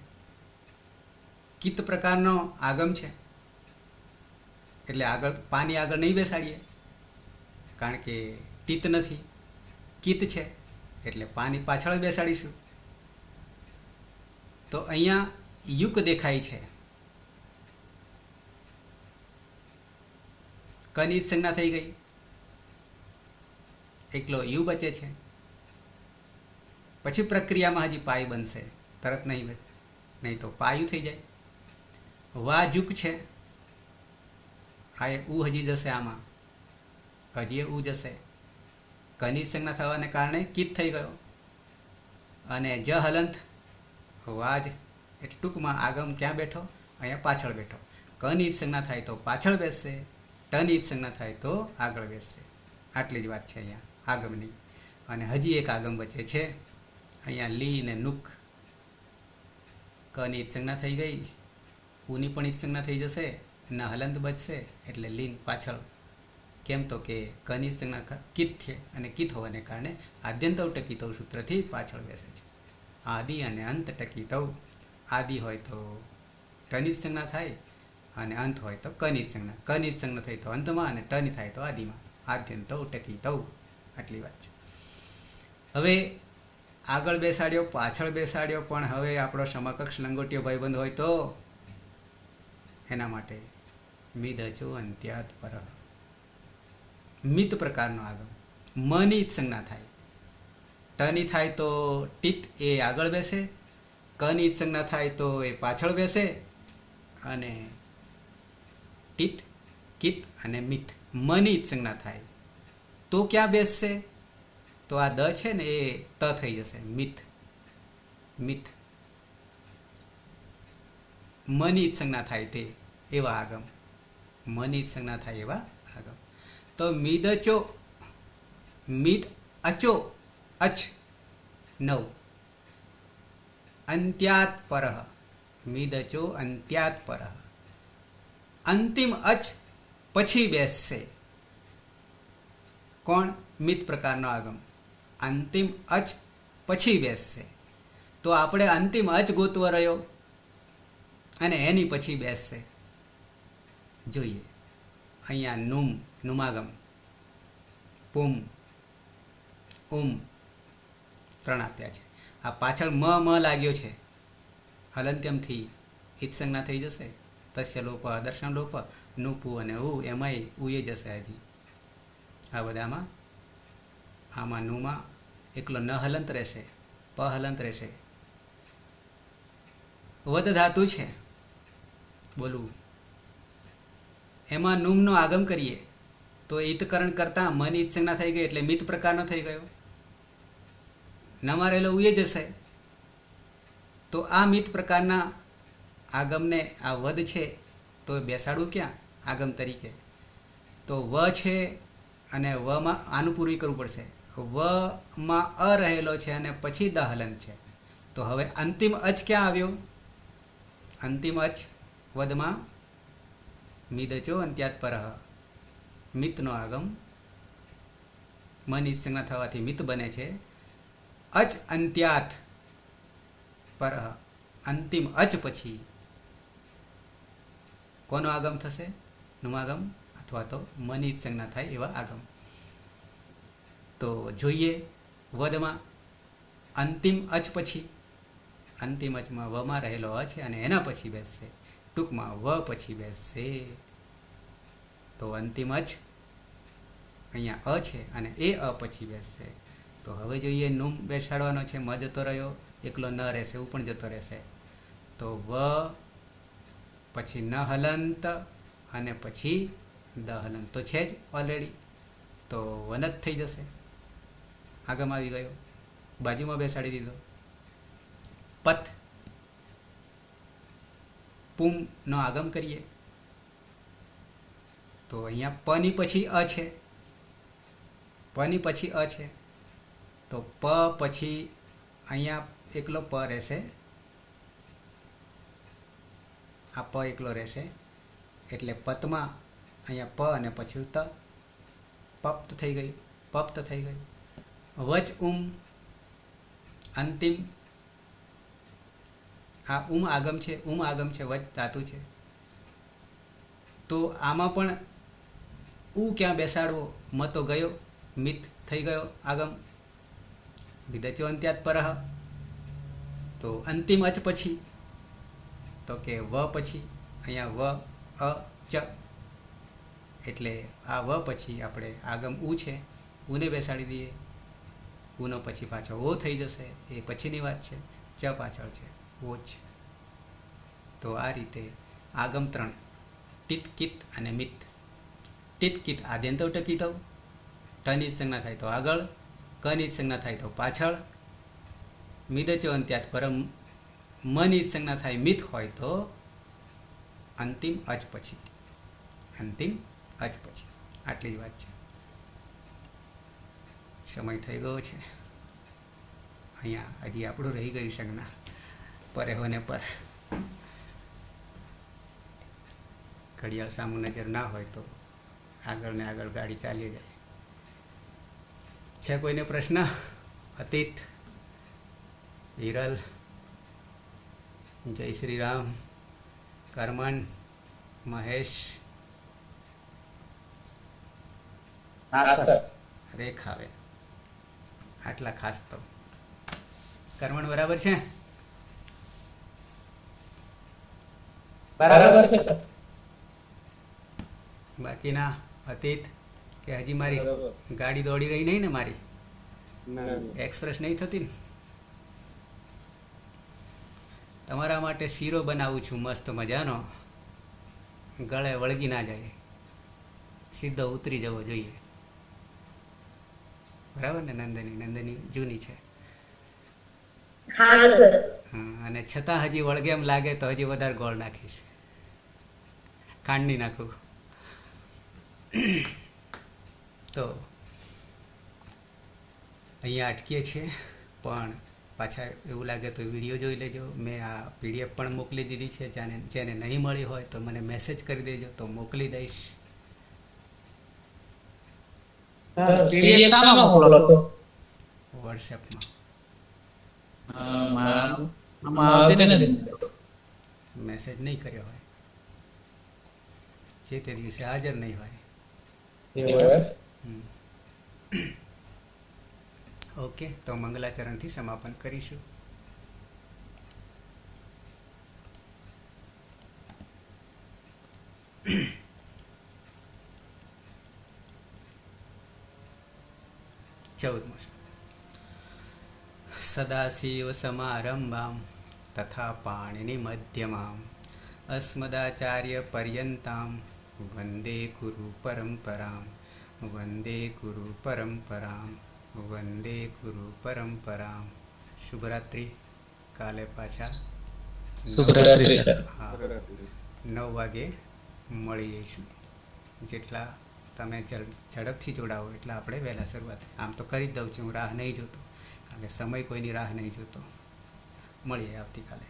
કિત પ્રકારનો આગમ છે, એટલે આગળ પાની આગળ નહીં બેસાડીએ, કારણ કે ટીત નથી, કિત છે, એટલે પાની પાછળ બેસાડીશું. તો અહીંયા યુક દેખાય છે, કની સંજ્ઞા થઈ ગઈ, એકલો યુ બચે છે. પછી પ્રક્રિયામાં હજી પાય બનશે, તરત નહીં તો પાયું થઈ જાય. વાજુક છે, આ એ ઉ હજી જશે, આમાં હજી એ ઉ જશે, કની સંજ્ઞા થવાને કારણે કિત થઈ ગયો. અને જ હલંત વાજ એટલે ટૂંકમાં આગમ ક્યાં બેઠો? અહીંયા પાછળ બેઠો. કની સંજ્ઞા થાય તો પાછળ બેસશે, ટની સંજ્ઞા થાય તો આગળ બેસશે. આટલી જ વાત છે અહીંયા આગમની. અને હજી એક આગમ વચ્ચે છે, અહીંયા લી ને નુક. કની સંજ્ઞા થઈ ગઈ, ઉની પણ ઈત સંજ્ઞા થઈ જશે, ન હલંત બચશે, એટલે લીન પાછળ. કેમ તો કે કની સંજ્ઞા કિત છે, અને કિત હોવાને કારણે આદ્યંતવ ટકીતવ સૂત્રથી પાછળ બેસે છે. આદિ અને અંત ટકીતવ. આદિ હોય તો ટની સંજ્ઞા થાય, અને અંત હોય તો કની સંજ્ઞા. કની સંજ્ઞા થાય તો અંતમાં, અને ટની થાય તો આદિમાં. આદ્યંતવ ટકીતવ. આટલી વાત છે. હવે આગળ બેસાડ્યો, પાછળ બેસાડ્યો, પણ હવે આપણો સમકક્ષ લંગોટીયો ભાઈબંધ હોય તો એના માટે મિદચો અંત્યાત પર. મિત પ્રકારનો આગમ. મની ઈત સંજ્ઞા થાય, ટની થાય તો ટીત એ આગળ બેસે, કની ઈત સંજ્ઞા થાય તો એ પાછળ બેસે, અને ટીત, કિત અને મિત મની ઈત સંજ્ઞા થાય તો ક્યાં બેસશે? તો આ દ છે ને એ ત થઈ જશે, મિત. મિત મની ઈત સંજ્ઞા થાય તે એવા આગમ. મની ઈત સંજ્ઞા થાય એવા આગમ. તો મિદચો, મિદ અચો, અચ 9, અંત્યાત પરઃ. મિદચો અંત્યાત પરઃ. અંતિમ અચ પછી બેસશે. કોણ? મિત પ્રકારનો આગમ. અંતિમ અચ પછી બેસશે. તો આપણે અંતિમ અચ ગોતવો રહ્યો, અને એની પછી બેસશે. જોઈએ અહીંયા નુમ, નુમાગમ, પુમ, ઉમ 3 આપ્યા છે. આ પાછળ મ લાગ્યો છે, હલંત્યમથી ઈત સંજ્ઞા થઈ જશે. તસ્ય લોપ, દર્શન લોપ, નુપુ અને ઉ, એમાંય ઉએ જશે હજી આ બધામાં. આમાં નુમાં એકલો ન હલંત રહેશે, પ હલંત રહેશે. વદ ધાતુ છે, બોલવું. એમાં નુમનો આગમ કરીએ તો ઈતકરણ કરતાં મન ઈત સંજ્ઞા થઈ ગઈ, એટલે મિત પ્રકારનો થઈ ગયો. નમારેલો ઉએ જશે. તો આ મિત પ્રકારના આગમને, આ વદ છે તો બેસાડવું ક્યાં આગમ તરીકે? તો વ છે, અને વમાં આનું પૂરું કરવું પડશે. વમાં અ રહેલો છે, અને પછી દ હલંત છે. તો હવે અંતિમ અચ ક્યાં આવ્યો? અંતિમ અચ વદમાં મિદચો અંત્યાત પરઃ. મિતનો આગમ મની સંજ્ઞા થવાથી મિત બને છે. અચ અંત્યાત પરઃ. અંતિમ અચ પછી કોનો આગમ થશે? નુમાગમ, અથવા તો મની સંજ્ઞા થાય એવા આગમ. તો જોઈએ વદમાં અંતિમ અચ પછી, અંતિમ અચમાં વમાં રહેલો અ છે, અને એના પછી બેસશે. ટૂંકમાં વ પછી બેસશે. તો અંતિમ અચ અહીંયા અ છે, અને એ અ પછી બેસશે. તો હવે જોઈએ નુમ બેસાડવાનો છે. મ જતો રહ્યો, એકલો ન રહેશે, એવું પણ જતો રહેશે. તો વ પછી ન હલંત, અને પછી દ હલંત તો છે જ ઓલરેડી, તો વનત થઈ જશે. આગમ આવી ગયો, બાજુમાં બેસાડી દીધો. પથ, પુમનો આગમ કરીએ તો અહીંયા પની પછી અ છે, પની પછી અ છે. તો પ પછી અહીંયા એકલો પ રહેશે, આ પ એકલો રહેશે, એટલે પતમાં અહીંયા પ અને પછી ત, પપ્ત થઈ ગઈ, પપ્ત થઈ ગઈ. વચ અંતિમ આ આગમ છે, આગમ છે, વચ ધાતુ છે. તો આમાં પણ ક્યાં બેસાડવો? મ તો ગયો, મિત થઈ ગયો આગમ. વિદચો અંત્યાત પરહ, તો અંતિમ અચ પછી, તો કે વ પછી, અહીંયા વ અ ચ, એટલે આ વ પછી આપણે આગમ છે, ઉને બેસાડી દઈએ. ઉનો પછી પાછો ઓ થઈ જશે, એ પછીની વાત છે. ચ પાછળ છે, ઓ જ. તો આ રીતે આગમ 3: ટિત, કિત અને મિત. ટિત, કિત આદ્યંતવ ટકીતવ, ટની જ સંજ્ઞા થાય તો આગળ, કની જ સંજ્ઞા થાય તો પાછળ. મિદચો અંત્યાત પરમ, મની જ સંજ્ઞા થાય મિત હોય તો અંતિમ અચ પછી. અંતિમ અચ પછી. આટલી જ વાત છે. સમય થઈ ગયો છે. અહીંયા હજી આપણું રહી ગયું સંજ્ઞા પરે હોને પર. ઘડિયાળ સામુ નજર ના હોય તો આગળ ને આગળ ગાડી ચાલી જાય. છે કોઈને પ્રશ્ન? અતીત, હિરલ, જય શ્રી રામ, કરમન, મહેશ, રેખાવે, આટલા ખાસ તો. કરમન બરાબર છે? બરાબર છે સર. બાકીના અતીત કે હજી મારી ગાડી દોડી રહી નહીં ને? મારી એક્સપ્રેસ નહીં થતી ને? તમારા માટે શીરો બનાવું છું મસ્ત મજાનો, ગળે વળગી ના જાય, સીધો ઉતરી જવો જોઈએ. બરાબર ને નંદની? નંદની જૂની છે. હા સર. અને છતાં હજી વળગે એમ લાગે તો હજી વધારે ગોળ નાખીશ, ખાંડ નહીં નાખું. તો અહીંયા અટકીએ છીએ, પણ પાછા એવું લાગે તો વિડીયો જોઈ લેજો. મેં આ પીડીએફ પણ મોકલી દીધી છે. જેને નહીં મળી હોય તો મને મેસેજ કરી દેજો, તો મોકલી દઈશ. વોટ્સએપમાં મેસેજ નહીં કર્યો હોય, જે તે દિવસે હાજર નહીં હોય. ઓકે, તો મંગલાચરણથી સમાપન કરીશું. ચૌદમો સદાશિવ સમારંભામ તથા પાણિનિ મધ્યમામ અસ્મદાચાર્ય પર્યંતામ વંદે ગુરુ પરંપરામ. વંદે ગુરુ પરંપરામ. વંદે ગુરુ પરંપરામ. શુભરાત્રિ. કાલે પાછા 9 વાગે મળી જઈશું. જેટલા તમે ઝડપથી જોડાવો એટલે આપણે વહેલા શરૂઆત. આમ તો કરી જ દઉં છું, હું રાહ નહીં જોતો, કારણ કે સમય કોઈની રાહ નહીં જોતો. મળીએ આવતીકાલે.